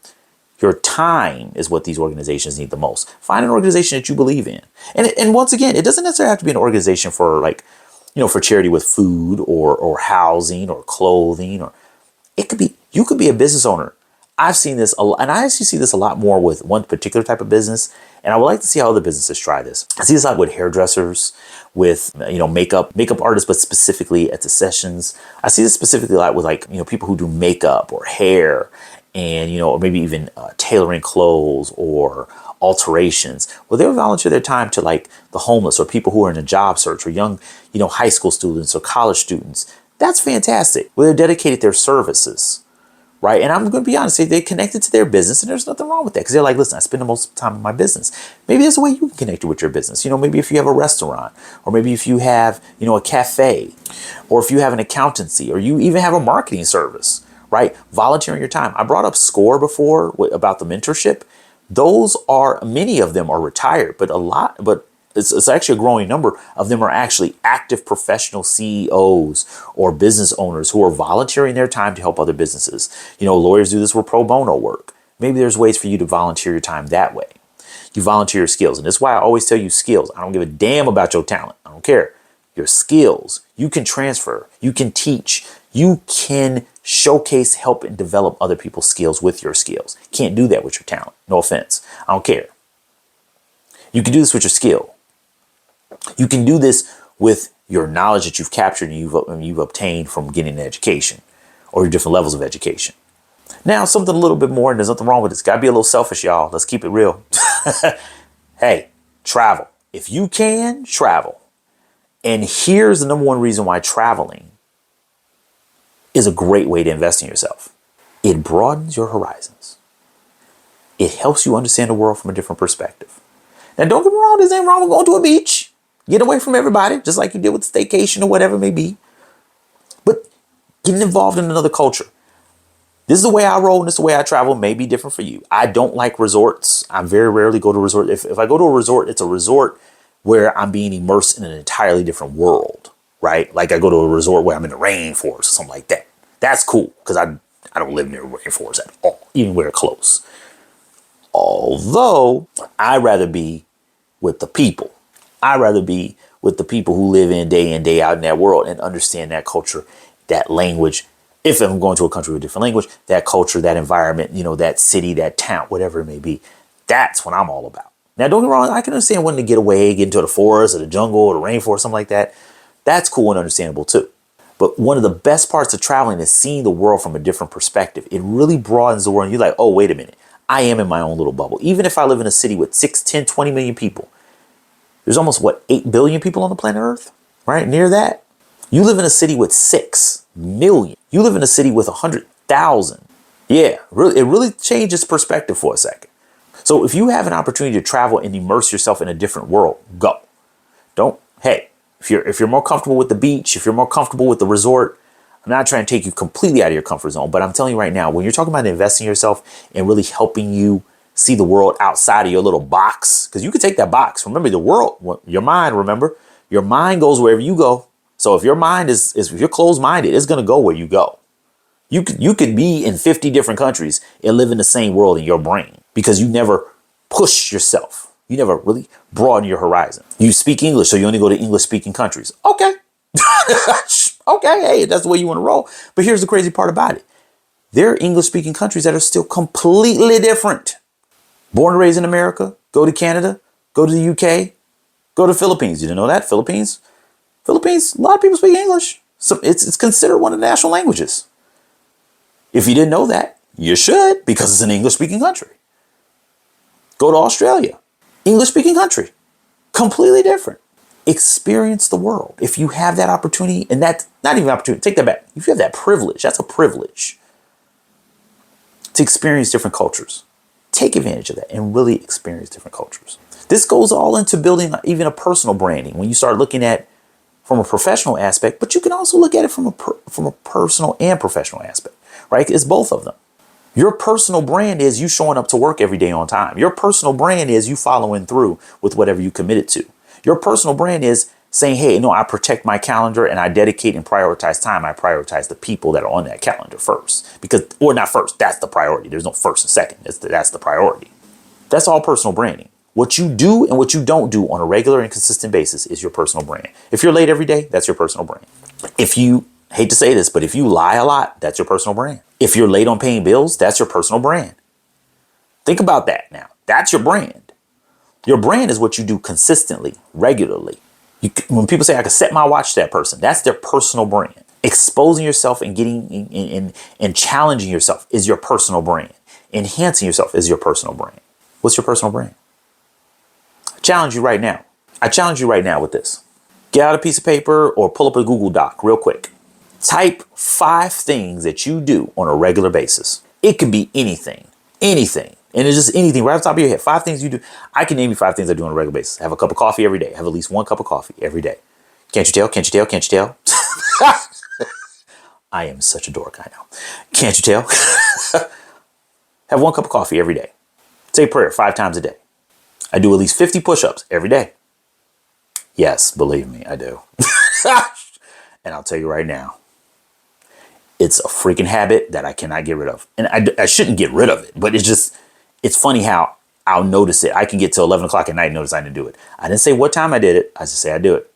your time is what these organizations need the most. Find an organization that you believe in. And once again, it doesn't necessarily have to be an organization for for charity with food or housing or clothing, or you could be a business owner. I've seen this a lot, and I actually see this a lot more with one particular type of business, And I would like to see how other businesses try this. I see this like with hairdressers, with, makeup artists, but specifically at the sessions. I see this specifically like with people who do makeup or hair and, or maybe even tailoring clothes or alterations, where they'll volunteer their time to like the homeless or people who are in a job search or young, high school students or college students. That's fantastic. Where they're dedicated their services. Right. And I'm going to be honest, they connected to their business, and there's nothing wrong with that, because they're like, listen, I spend the most of the time in my business. Maybe there's a way you can connect with your business. Maybe if you have a restaurant, or maybe if you have, a cafe, or if you have an accountancy, or you even have a marketing service, right? Volunteering your time. I brought up SCORE before about the mentorship. Many of them are retired, but it's actually a growing number of them are actually active professional CEOs or business owners who are volunteering their time to help other businesses. Lawyers do this with pro bono work. Maybe there's ways for you to volunteer your time that way. You volunteer your skills. And that's why I always tell you skills. I don't give a damn about your talent. I don't care. Your skills, you can transfer, you can teach, you can showcase, help, and develop other people's skills with your skills. Can't do that with your talent. No offense. I don't care. You can do this with your skill. You can do this with your knowledge that you've captured and you've obtained from getting an education or your different levels of education. Now, something a little bit more, and there's nothing wrong with this. Got to be a little selfish, y'all. Let's keep it real. Hey, travel. If you can, travel. And here's the number one reason why traveling is a great way to invest in yourself. It broadens your horizons. It helps you understand the world from a different perspective. Now, don't get me wrong. There's nothing wrong with going to a beach. Get away from everybody, just like you did with staycation or whatever it may be. But getting involved in another culture. This is the way I roll and this is the way I travel. May be different for you. I don't like resorts. I very rarely go to a resort. If I go to a resort, it's a resort where I'm being immersed in an entirely different world, right? Like I go to a resort where I'm in the rainforest or something like that. That's cool, because I don't live near a rainforest at all, even where close. Although I'd rather be with the people. I'd rather be with the people who live in day out in that world and understand that culture, that language. If I'm going to a country with a different language, that culture, that environment, that city, that town, whatever it may be. That's what I'm all about. Now, don't get me wrong. I can understand wanting to get away, get into the forest or the jungle or the rainforest, something like that. That's cool and understandable too. But one of the best parts of traveling is seeing the world from a different perspective. It really broadens the world. And you're like, oh, wait a minute. I am in my own little bubble. Even if I live in a city with 6, 10, 20 million people, there's almost, 8 billion people on the planet Earth, right? Near that. You live in a city with 6 million. You live in a city with 100,000. Yeah, really, it really changes perspective for a second. So if you have an opportunity to travel and immerse yourself in a different world, go. If you're more comfortable with the beach, if you're more comfortable with the resort, I'm not trying to take you completely out of your comfort zone, but I'm telling you right now, when you're talking about investing in yourself and really helping you see the world outside of your little box, because you can take that box. Remember, the world, your mind, your mind goes wherever you go. So if your mind if you're closed-minded, it's going to go where you go. You could be in 50 different countries and live in the same world in your brain because you never push yourself. You never really broaden your horizon. You speak English, so you only go to English-speaking countries. Okay. Okay, hey, that's the way you want to roll. But here's the crazy part about it. There are English-speaking countries that are still completely different. Born and raised in America, go to Canada, go to the UK, go to the Philippines. You didn't know that? Philippines, a lot of people speak English. So it's considered one of the national languages. If you didn't know that, you should, because it's an English-speaking country. Go to Australia, English-speaking country, completely different. Experience the world. If you have that opportunity, and that's not even an opportunity, take that back. If you have that privilege, that's a privilege to experience different cultures. Take advantage of that and really experience different cultures. This goes all into building even a personal branding when you start looking at from a professional aspect, but you can also look at it from a personal and professional aspect, right? It's both of them. Your personal brand is you showing up to work every day on time. Your personal brand is you following through with whatever you committed to. Your personal brand is saying, hey, no, I protect my calendar and I dedicate and prioritize time. I prioritize the people that are on that calendar first, or not first. That's the priority. There's no first and second. That's the priority. That's all personal branding. What you do and what you don't do on a regular and consistent basis is your personal brand. If you're late every day, that's your personal brand. If you, hate to say this, but if you lie a lot, that's your personal brand. If you're late on paying bills, that's your personal brand. Think about that now. That's your brand. Your brand is what you do consistently, regularly. When people say I could set my watch to that person, that's their personal brand. Exposing yourself and getting and challenging yourself is your personal brand. Enhancing yourself is your personal brand. What's your personal brand? I challenge you right now. I challenge you right now with this. Get out a piece of paper or pull up a Google Doc real quick. Type 5 things that you do on a regular basis. It could be anything. And it's just anything right off the top of your head. 5 things you do. I can name you 5 things I do on a regular basis. Have a cup of coffee every day. Have at least 1 cup of coffee every day. Can't you tell? Can't you tell? Can't you tell? I am such a dork, I know. Can't you tell? Have 1 cup of coffee every day. Say prayer 5 times a day. I do at least 50 push-ups every day. Yes, believe me, I do. And I'll tell you right now, it's a freaking habit that I cannot get rid of. And I shouldn't get rid of it, but it's funny how I'll notice it. I can get to 11 o'clock at night and notice I didn't do it. I didn't say what time I did it. I just say I do it.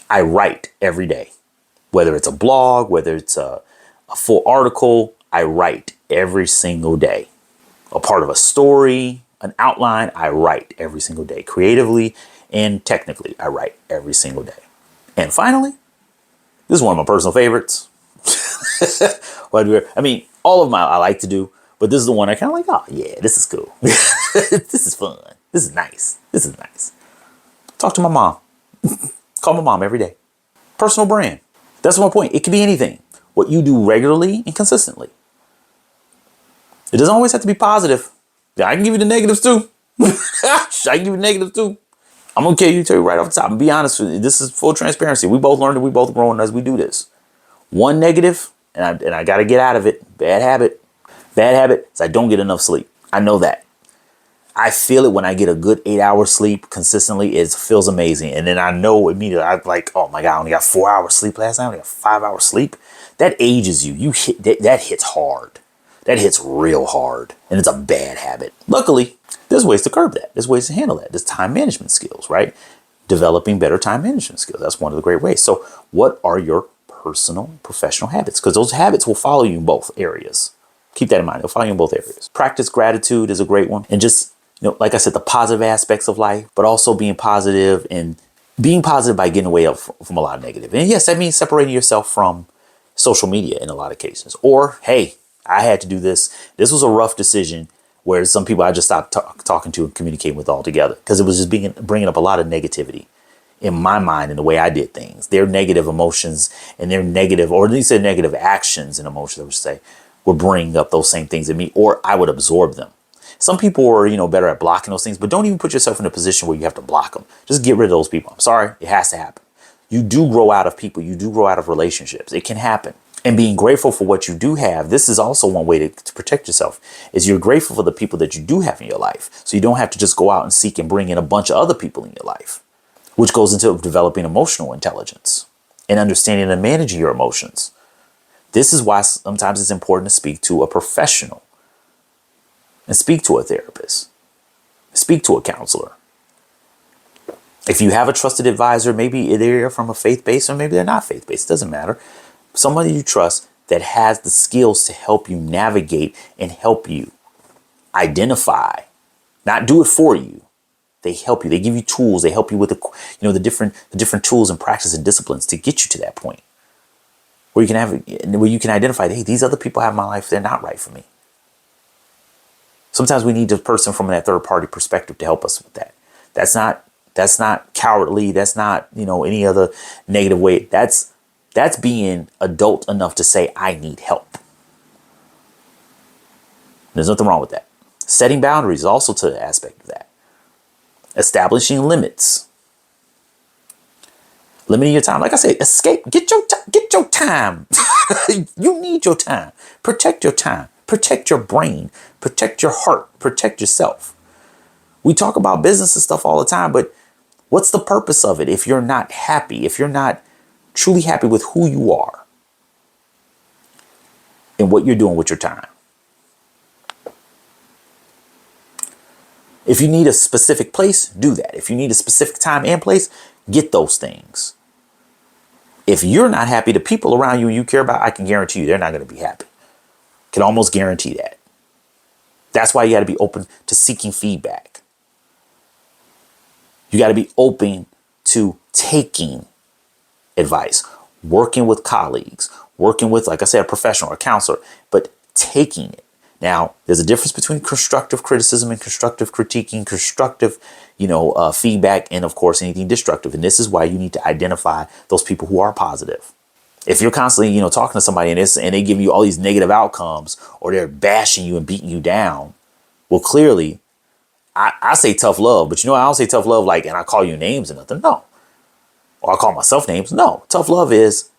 I write every day. Whether it's a blog, whether it's a full article, I write every single day. A part of a story, an outline, I write every single day. Creatively and technically, I write every single day. And finally, this is one of my personal favorites. I mean, all of them I like to do, but this is the one I kind of like, oh yeah, this is cool. This is fun. This is nice. This is nice. Talk to my mom. Call my mom every day. Personal brand. That's my point. It can be anything. What you do regularly and consistently. It doesn't always have to be positive. Yeah, I can give you the negatives too. I can give you the negatives too. I'm going to tell you right off the top and be honest with you. This is full transparency. We both learned and we both growing as we do this. One negative, and I got to get out of it. Bad habit. Bad habit is I don't get enough sleep. I know that. I feel it when I get a good 8-hour sleep consistently. It feels amazing. And then I know immediately, I'm like, oh my God, I only got 4 hours sleep last night. I only got 5 hours sleep. That ages you. You hit that hits hard. That hits real hard. And it's a bad habit. Luckily, there's ways to curb that. There's ways to handle that. There's time management skills, right? Developing better time management skills. That's one of the great ways. So what are your personal, professional habits? Because those habits will follow you in both areas. Keep that in mind. They'll follow you in both areas. Practice gratitude is a great one. And just, like I said, the positive aspects of life, but also being positive and being positive by getting away from a lot of negative. And yes, that means separating yourself from social media in a lot of cases. Or, hey, I had to do this. This was a rough decision where some people I just stopped talking to and communicating with altogether because it was just bringing up a lot of negativity in my mind and the way I did things. Their negative emotions and their negative, or at least their negative actions and emotions, I would say, were bringing up those same things in me, or I would absorb them. Some people are, better at blocking those things, but don't even put yourself in a position where you have to block them. Just get rid of those people. I'm sorry. It has to happen. You do grow out of people. You do grow out of relationships. It can happen. And being grateful for what you do have, this is also one way to protect yourself, is you're grateful for the people that you do have in your life. So you don't have to just go out and seek and bring in a bunch of other people in your life, which goes into developing emotional intelligence and understanding and managing your emotions. This is why sometimes it's important to speak to a professional and speak to a therapist, speak to a counselor. If you have a trusted advisor, maybe they're from a faith-based or maybe they're not faith-based, it doesn't matter. Somebody you trust that has the skills to help you navigate and help you identify, not do it for you. They help you. They give you tools. They help you with the different tools and practices and disciplines to get you to that point where you can identify, hey, these other people have my life. They're not right for me. Sometimes we need a person from that third party perspective to help us with that. That's not cowardly. That's not, any other negative way. That's being adult enough to say, I need help. There's nothing wrong with that. Setting boundaries is also to the aspect of that. Establishing limits. Limiting your time. Like I said, escape. Get your time. You need your time. Protect your time. Protect your brain. Protect your heart. Protect yourself. We talk about business and stuff all the time, but what's the purpose of it if you're not happy, if you're not truly happy with who you are and what you're doing with your time? If you need a specific place, do that. If you need a specific time and place, get those things. If you're not happy, the people around you and you care about, I can guarantee you they're not going to be happy. Can almost guarantee that. That's why you got to be open to seeking feedback. You got to be open to taking advice, working with colleagues, working with, like I said, a professional or a counselor, but taking it. Now, there's a difference between constructive criticism and constructive critiquing, constructive, feedback, and of course, anything destructive. And this is why you need to identify those people who are positive. If you're constantly, talking to somebody and they give you all these negative outcomes, or they're bashing you and beating you down, well, clearly, I say tough love, but I don't say tough love like, and I call you names and nothing. No. Or I call myself names. No. Tough love is,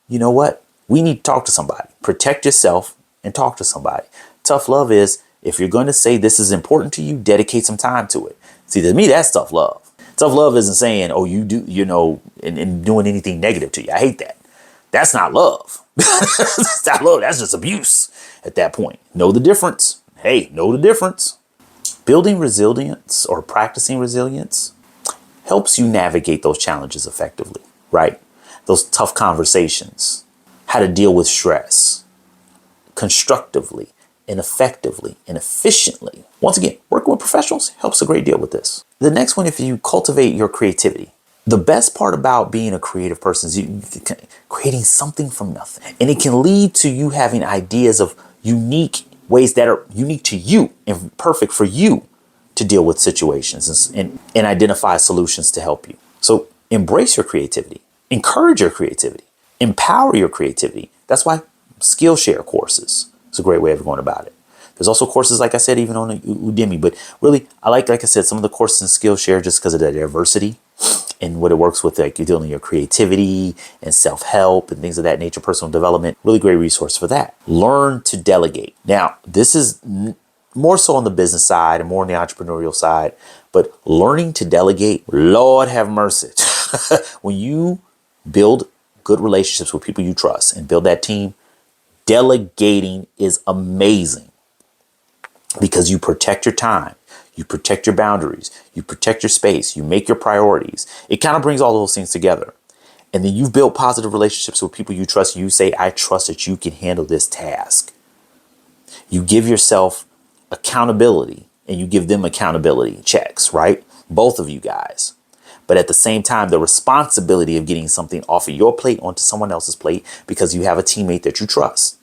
you know what? We need to talk to somebody. Protect yourself and talk to somebody. Tough love is, if you're going to say this is important to you, dedicate some time to it. See, to me, that's tough love. Tough love isn't saying, oh, you do, and doing anything negative to you. I hate that. That's not love. That's not love. That's just abuse at that point. Know the difference. Hey, know the difference. Building resilience or practicing resilience helps you navigate those challenges effectively, right? Those tough conversations, how to deal with stress constructively and effectively and efficiently. Once again, working with professionals helps a great deal with this. The next one, if you cultivate your creativity, the best part about being a creative person is creating something from nothing. And it can lead to you having ideas of unique ways that are unique to you and perfect for you to deal with situations and identify solutions to help you. So embrace your creativity, encourage your creativity, empower your creativity. That's why Skillshare courses is a great way of going about it. There's also courses, like I said, even on Udemy, but really, I like I said, some of the courses in Skillshare just because of the diversity and what it works with, like you're dealing with your creativity and self-help and things of that nature, personal development. Really great resource for that. Learn to delegate. Now, this is more so on the business side and more on the entrepreneurial side, but learning to delegate, Lord have mercy. When you build good relationships with people you trust and build that team, delegating is amazing because you protect your time. You protect your boundaries, you protect your space, you make your priorities. It kind of brings all those things together. And then you've built positive relationships with people you trust. You say, I trust that you can handle this task. You give yourself accountability and you give them accountability checks, right? Both of you guys. But at the same time, the responsibility of getting something off of your plate onto someone else's plate because you have a teammate that you trust.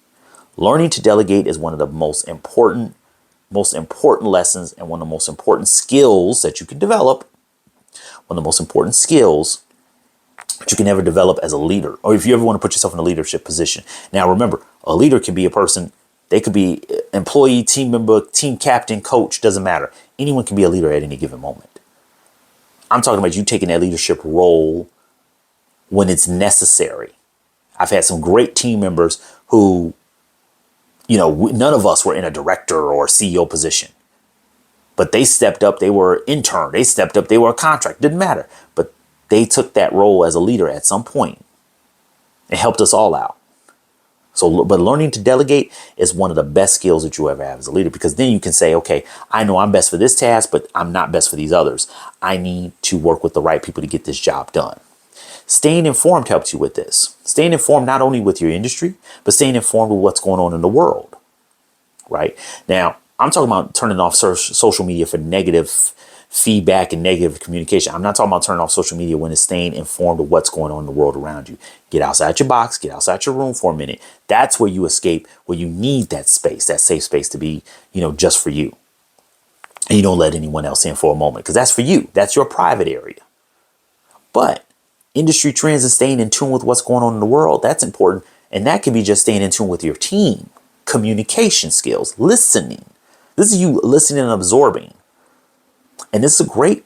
Learning to delegate is one of the most important lessons and one of the most important skills that you can develop. One of the most important skills that you can ever develop as a leader, or if you ever want to put yourself in a leadership position. Now, remember, a leader can be a person. They could be employee, team member, team captain, coach, doesn't matter. Anyone can be a leader at any given moment. I'm talking about you taking that leadership role when it's necessary. I've had some great team members who, none of us were in a director or CEO position, but they stepped up. They were intern. They stepped up. They were a contract. Didn't matter. But they took that role as a leader at some point and helped us all out. But learning to delegate is one of the best skills that you ever have as a leader, because then you can say, okay, I know I'm best for this task, but I'm not best for these others. I need to work with the right people to get this job done. Staying informed helps you with this. Staying informed not only with your industry, but staying informed with what's going on in the world, right? Now, I'm talking about turning off social media for negative feedback and negative communication. I'm not talking about turning off social media when it's staying informed of what's going on in the world around you. Get outside your box, get outside your room for a minute. That's where you escape, where you need that space, that safe space to be, just for you. And you don't let anyone else in for a moment, because that's for you. That's your private area. But industry trends and staying in tune with what's going on in the world, that's important. And that can be just staying in tune with your team, communication skills, listening. This is you listening and absorbing. And this is a great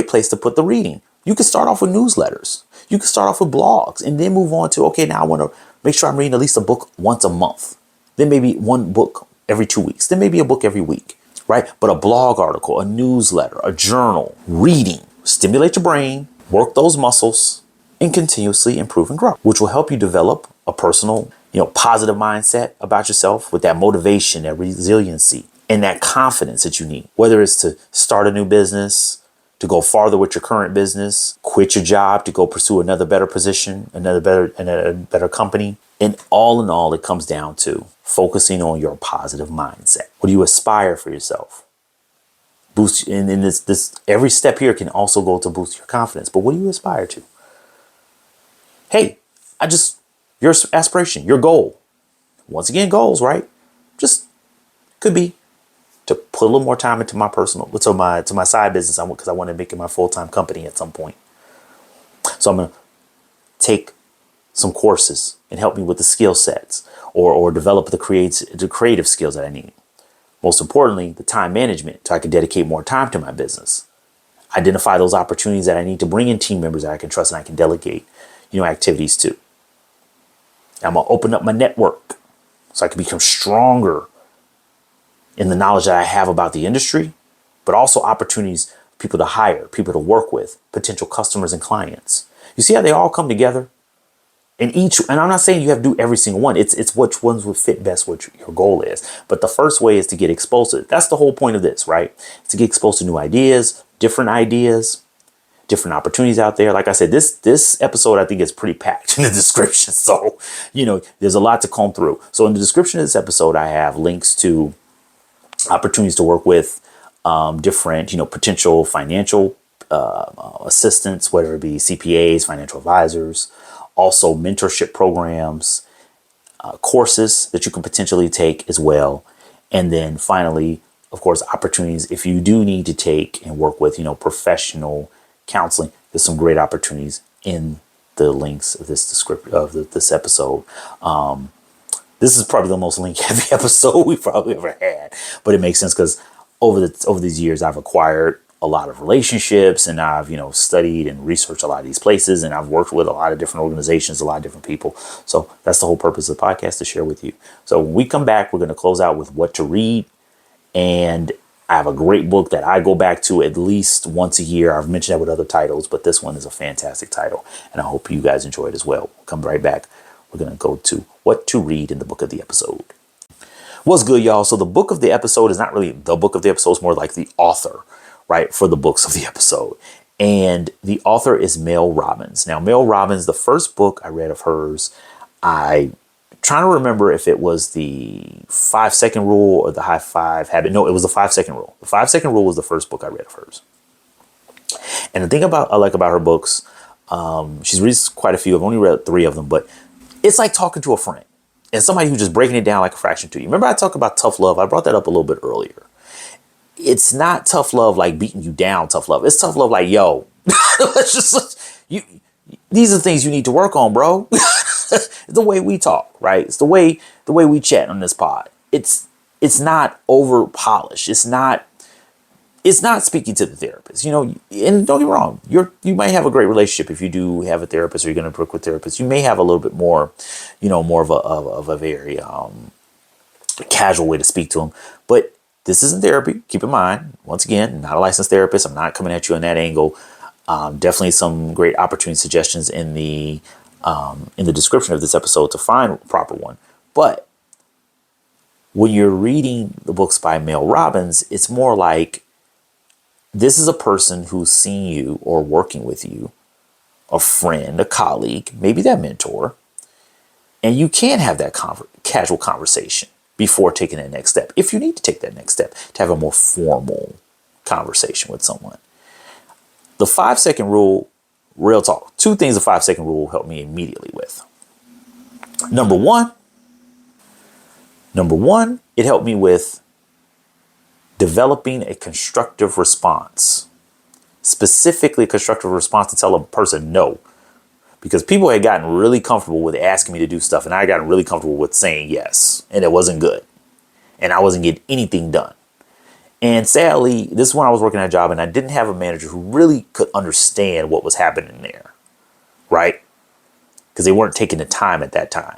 place to put the reading. You can start off with newsletters. You can start off with blogs and then move on to, okay, now I want to make sure I'm reading at least a book once a month. Then maybe one book every 2 weeks. Then maybe a book every week, right? But a blog article, a newsletter, a journal, reading, stimulate your brain, work those muscles, and continuously improve and grow, which will help you develop a personal, positive mindset about yourself with that motivation, that resiliency, and that confidence that you need, whether it's to start a new business, to go farther with your current business, quit your job to go pursue another better position, another better company. And all in all, it comes down to focusing on your positive mindset. What do you aspire for yourself? boost, and this every step here can also go to boost your confidence. But what do you aspire to? Hey, your aspiration, your goal. Once again, goals, right? Just could be to put a little more time into my to my side business, because I want to make it my full-time company at some point. So I'm gonna take some courses and help me with the skill sets, or develop the creative skills that I need. Most importantly, the time management, so I can dedicate more time to my business. Identify those opportunities that I need to bring in team members that I can trust and I can delegate, activities to. I'm gonna open up my network so I can become stronger in the knowledge that I have about the industry, but also opportunities, people to hire, people to work with, potential customers and clients. You see how they all come together? And I'm not saying you have to do every single one. It's which ones would fit best what your goal is. But the first way is to get exposed to it. That's the whole point of this, right? It's to get exposed to new ideas, different opportunities out there. Like I said, this episode, I think, is pretty packed in the description. So, there's a lot to comb through. So in the description of this episode, I have links to opportunities to work with different, potential financial assistants, whether it be CPAs, financial advisors, also mentorship programs, courses that you can potentially take as well. And then finally, of course, opportunities if you do need to take and work with, professional counseling. There's some great opportunities in the links of this this episode. This is probably the most link heavy episode we've probably ever had, but it makes sense because over these years, I've acquired a lot of relationships, and I've, studied and researched a lot of these places, and I've worked with a lot of different organizations, a lot of different people. So that's the whole purpose of the podcast, to share with you. So when we come back, we're going to close out with what to read. And I have a great book that I go back to at least once a year. I've mentioned that with other titles, but this one is a fantastic title, and I hope you guys enjoy it as well. We'll come right back. We're going to go to what to read in the book of the episode. What's good, y'all? So the book of the episode is not really the book of the episode. It's more like the author, right, for the books of the episode. And the author is Mel Robbins. Now, Mel Robbins, the first book I read of hers, I'm trying to remember if it was the 5-second rule or the high five habit. No, it was the 5-second rule. The 5-second rule was the first book I read of hers. And the thing I like about her books, she's released quite a few. I've only read 3 of them, but it's like talking to a friend and somebody who's just breaking it down like a fraction to you. Remember I talked about tough love? I brought that up a little bit earlier. It's not tough love like beating you down tough love. It's tough love like, yo, these are things you need to work on, bro. It's the way we talk, right? It's the way we chat on this pod. It's not over polished. It's not speaking to the therapist, and don't get me wrong. You might have a great relationship if you do have a therapist, or you're going to work with therapists. You may have a little bit more, more of a very casual way to speak to them. But this isn't therapy. Keep in mind, once again, not a licensed therapist. I'm not coming at you on that angle. Definitely some great opportunity suggestions in the description of this episode to find a proper one. But when you're reading the books by Mel Robbins, it's more like this is a person who's seen you or working with you, a friend, a colleague, maybe that mentor, and you can have that casual conversation before taking that next step. If you need to take that next step to have a more formal conversation with someone. The 5-second rule, real talk. 2 things the 5-second rule helped me immediately with. Number one, it helped me with developing a constructive response. Specifically, a constructive response to tell a person no. Because people had gotten really comfortable with asking me to do stuff, and I got really comfortable with saying yes, and it wasn't good. And I wasn't getting anything done. And sadly, this is when I was working at a job, and I didn't have a manager who really could understand what was happening there, right? Because they weren't taking the time at that time.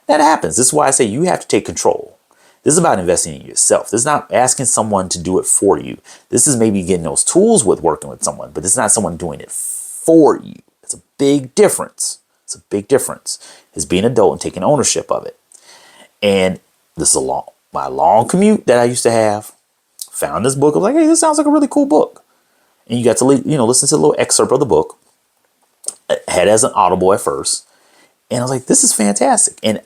That happens. This is why I say you have to take control. This is about investing in yourself. This is not asking someone to do it for you. This is maybe getting those tools with working with someone, but this is not someone doing it for you. It's a big difference. It's a big difference. It's being an adult and taking ownership of it. And this is my long commute that I used to have. Found this book. I was like, hey, this sounds like a really cool book. And you got to, listen to a little excerpt of the book. I had it as an audible at first. And I was like, this is fantastic. And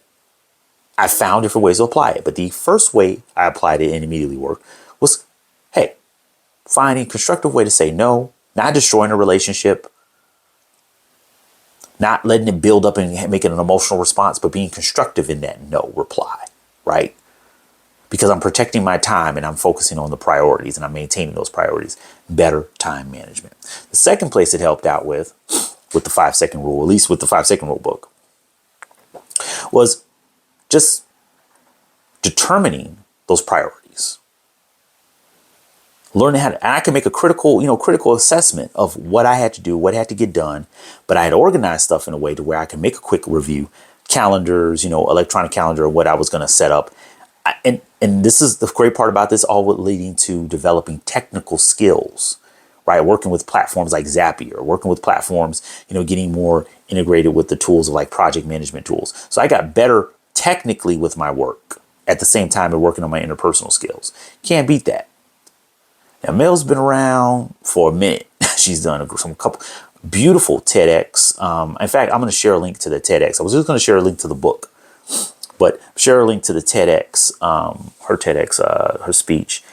I found different ways to apply it. But the first way I applied it and immediately worked was, hey, finding a constructive way to say no, not destroying a relationship, not letting it build up and making an emotional response, but being constructive in that no reply, right? Because I'm protecting my time and I'm focusing on the priorities and I'm maintaining those priorities. Better time management. The second place it helped out with the 5-second rule, at least with the 5-second rule book, was just determining those priorities. Learning how to, and I can make a critical assessment of what I had to do, what had to get done, but I had organized stuff in a way to where I can make a quick review, calendars, electronic calendar of what I was going to set up. And this is the great part about this, all leading to developing technical skills, right? Working with platforms like Zapier, working with platforms, getting more integrated with the tools of like project management tools. So I got better technically with my work at the same time and working on my interpersonal skills. Can't beat that. Now, Mel's been around for a minute. She's done some couple beautiful TEDx. In fact, I'm going to share a link to the TEDx. I was just going to share a link to the book, but share a link to the TEDx, her speech,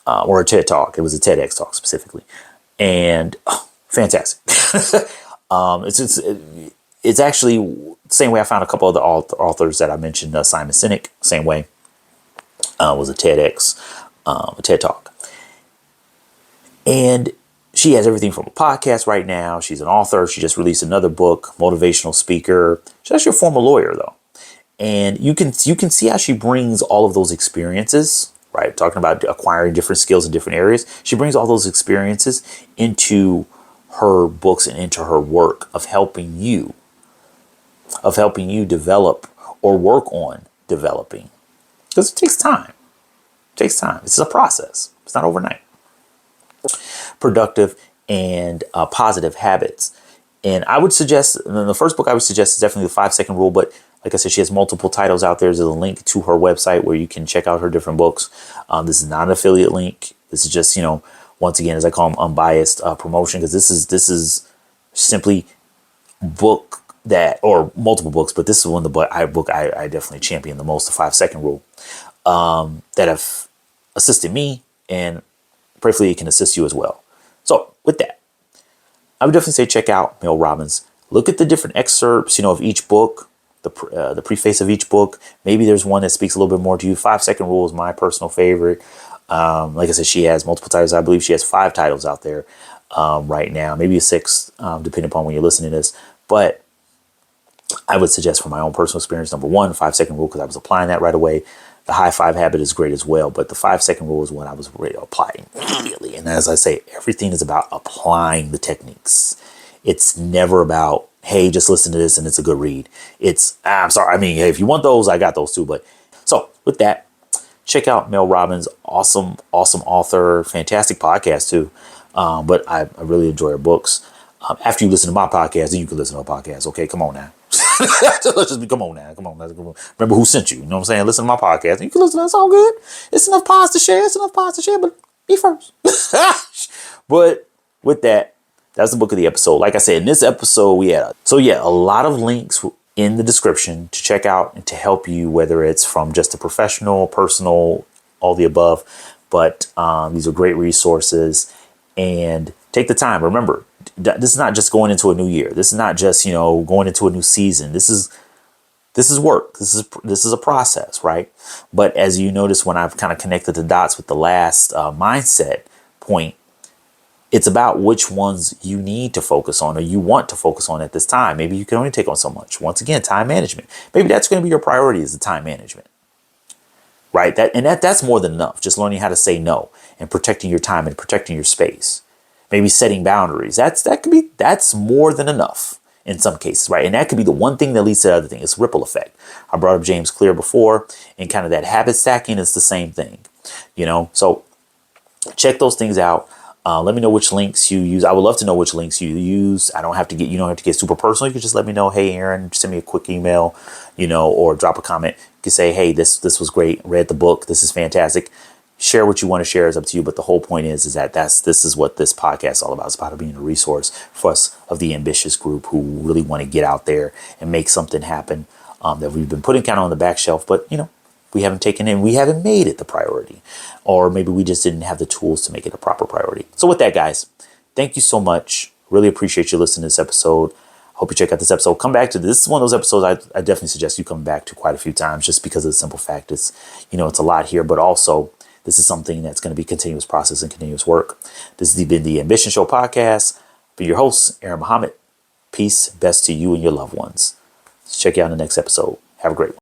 or her TED talk. It was a TEDx talk specifically, and fantastic. It's actually the same way I found a couple of the authors that I mentioned. Simon Sinek, same way, was a TEDx, a TED talk. And she has everything from a podcast right now. She's an author. She just released another book, motivational speaker. She's actually a former lawyer, though. And you can see how she brings all of those experiences, right? Talking about acquiring different skills in different areas. She brings all those experiences into her books and into her work of helping you develop or work on developing. Because it takes time. It takes time. This is a process. It's not overnight. Productive and positive habits. And I would suggest, the first book I would suggest is definitely the 5-second rule. But like I said, she has multiple titles out there. There's a link to her website where you can check out her different books. This is not an affiliate link. This is just, once again, as I call them, unbiased promotion. Because this is simply book that, or multiple books, but this is one of the I definitely champion the most, the 5-second rule, that have assisted me, and prayerfully it can assist you as well. So with that, I would definitely say check out Mel Robbins. Look at the different excerpts, of each book, the preface of each book. Maybe there's one that speaks a little bit more to you. 5-second rule is my personal favorite. Like I said, she has multiple titles. I believe she has 5 titles out there right now, maybe a 6, depending upon when you're listening to this. But I would suggest, from my own personal experience, number 1, 5-second rule, because I was applying that right away. The high 5 habit is great as well, but the 5-second rule is what I was ready to apply immediately. And as I say, everything is about applying the techniques. It's never about, hey, just listen to this and it's a good read. I'm sorry. I mean, hey, if you want those, I got those too. But so with that, check out Mel Robbins. Awesome author, fantastic podcast too. But I really enjoy her books. After you listen to my podcast, then you can listen to her podcast. Okay, come on now. Come on now. Remember who sent you. You know what I'm saying? Listen to my podcast. You can listen to it. It's all good. It's enough pods to share. But be first. But with that, that's the book of the episode. Like I said, in this episode, we had a lot of links in the description to check out and to help you, whether it's from just a professional, personal, all the above. But these are great resources, and take the time. Remember, this is not just going into a new year. This is not just, going into a new season. This is work. This is a process, right? But as you notice, when I've kind of connected the dots with the last mindset point, it's about which ones you need to focus on or you want to focus on at this time. Maybe you can only take on so much. Once again, time management. Maybe that's going to be your priority, is the time management, right? That's more than enough. Just learning how to say no and protecting your time and protecting your space. Maybe setting boundaries. That's more than enough in some cases, right? And that could be the one thing that leads to the other thing. It's ripple effect. I brought up James Clear before, and kind of that habit stacking is the same thing, So check those things out. Let me know which links you use. I would love to know which links you use. You don't have to get super personal. You can just let me know, hey, Aaron, send me a quick email, or drop a comment. You can say, hey, this was great. Read the book. This is fantastic. Share what you want to share, is up to you. But the whole point is that this is what this podcast is all about. It's about being a resource for us of the ambitious group who really want to get out there and make something happen that we've been putting kind of on the back shelf. But, we haven't taken it, we haven't made it the priority, or maybe we just didn't have the tools to make it a proper priority. So with that, guys, thank you so much. Really appreciate you listening to this episode. Hope you check out this episode. Come back to this. This is one of those episodes I definitely suggest you come back to quite a few times, just because of the simple fact it's, it's a lot here, but also this is something that's going to be continuous process and continuous work. This has been the Ambition Show podcast. Be your host, Aaron Muhammad. Peace, best to you and your loved ones. Let's check you out in the next episode. Have a great one.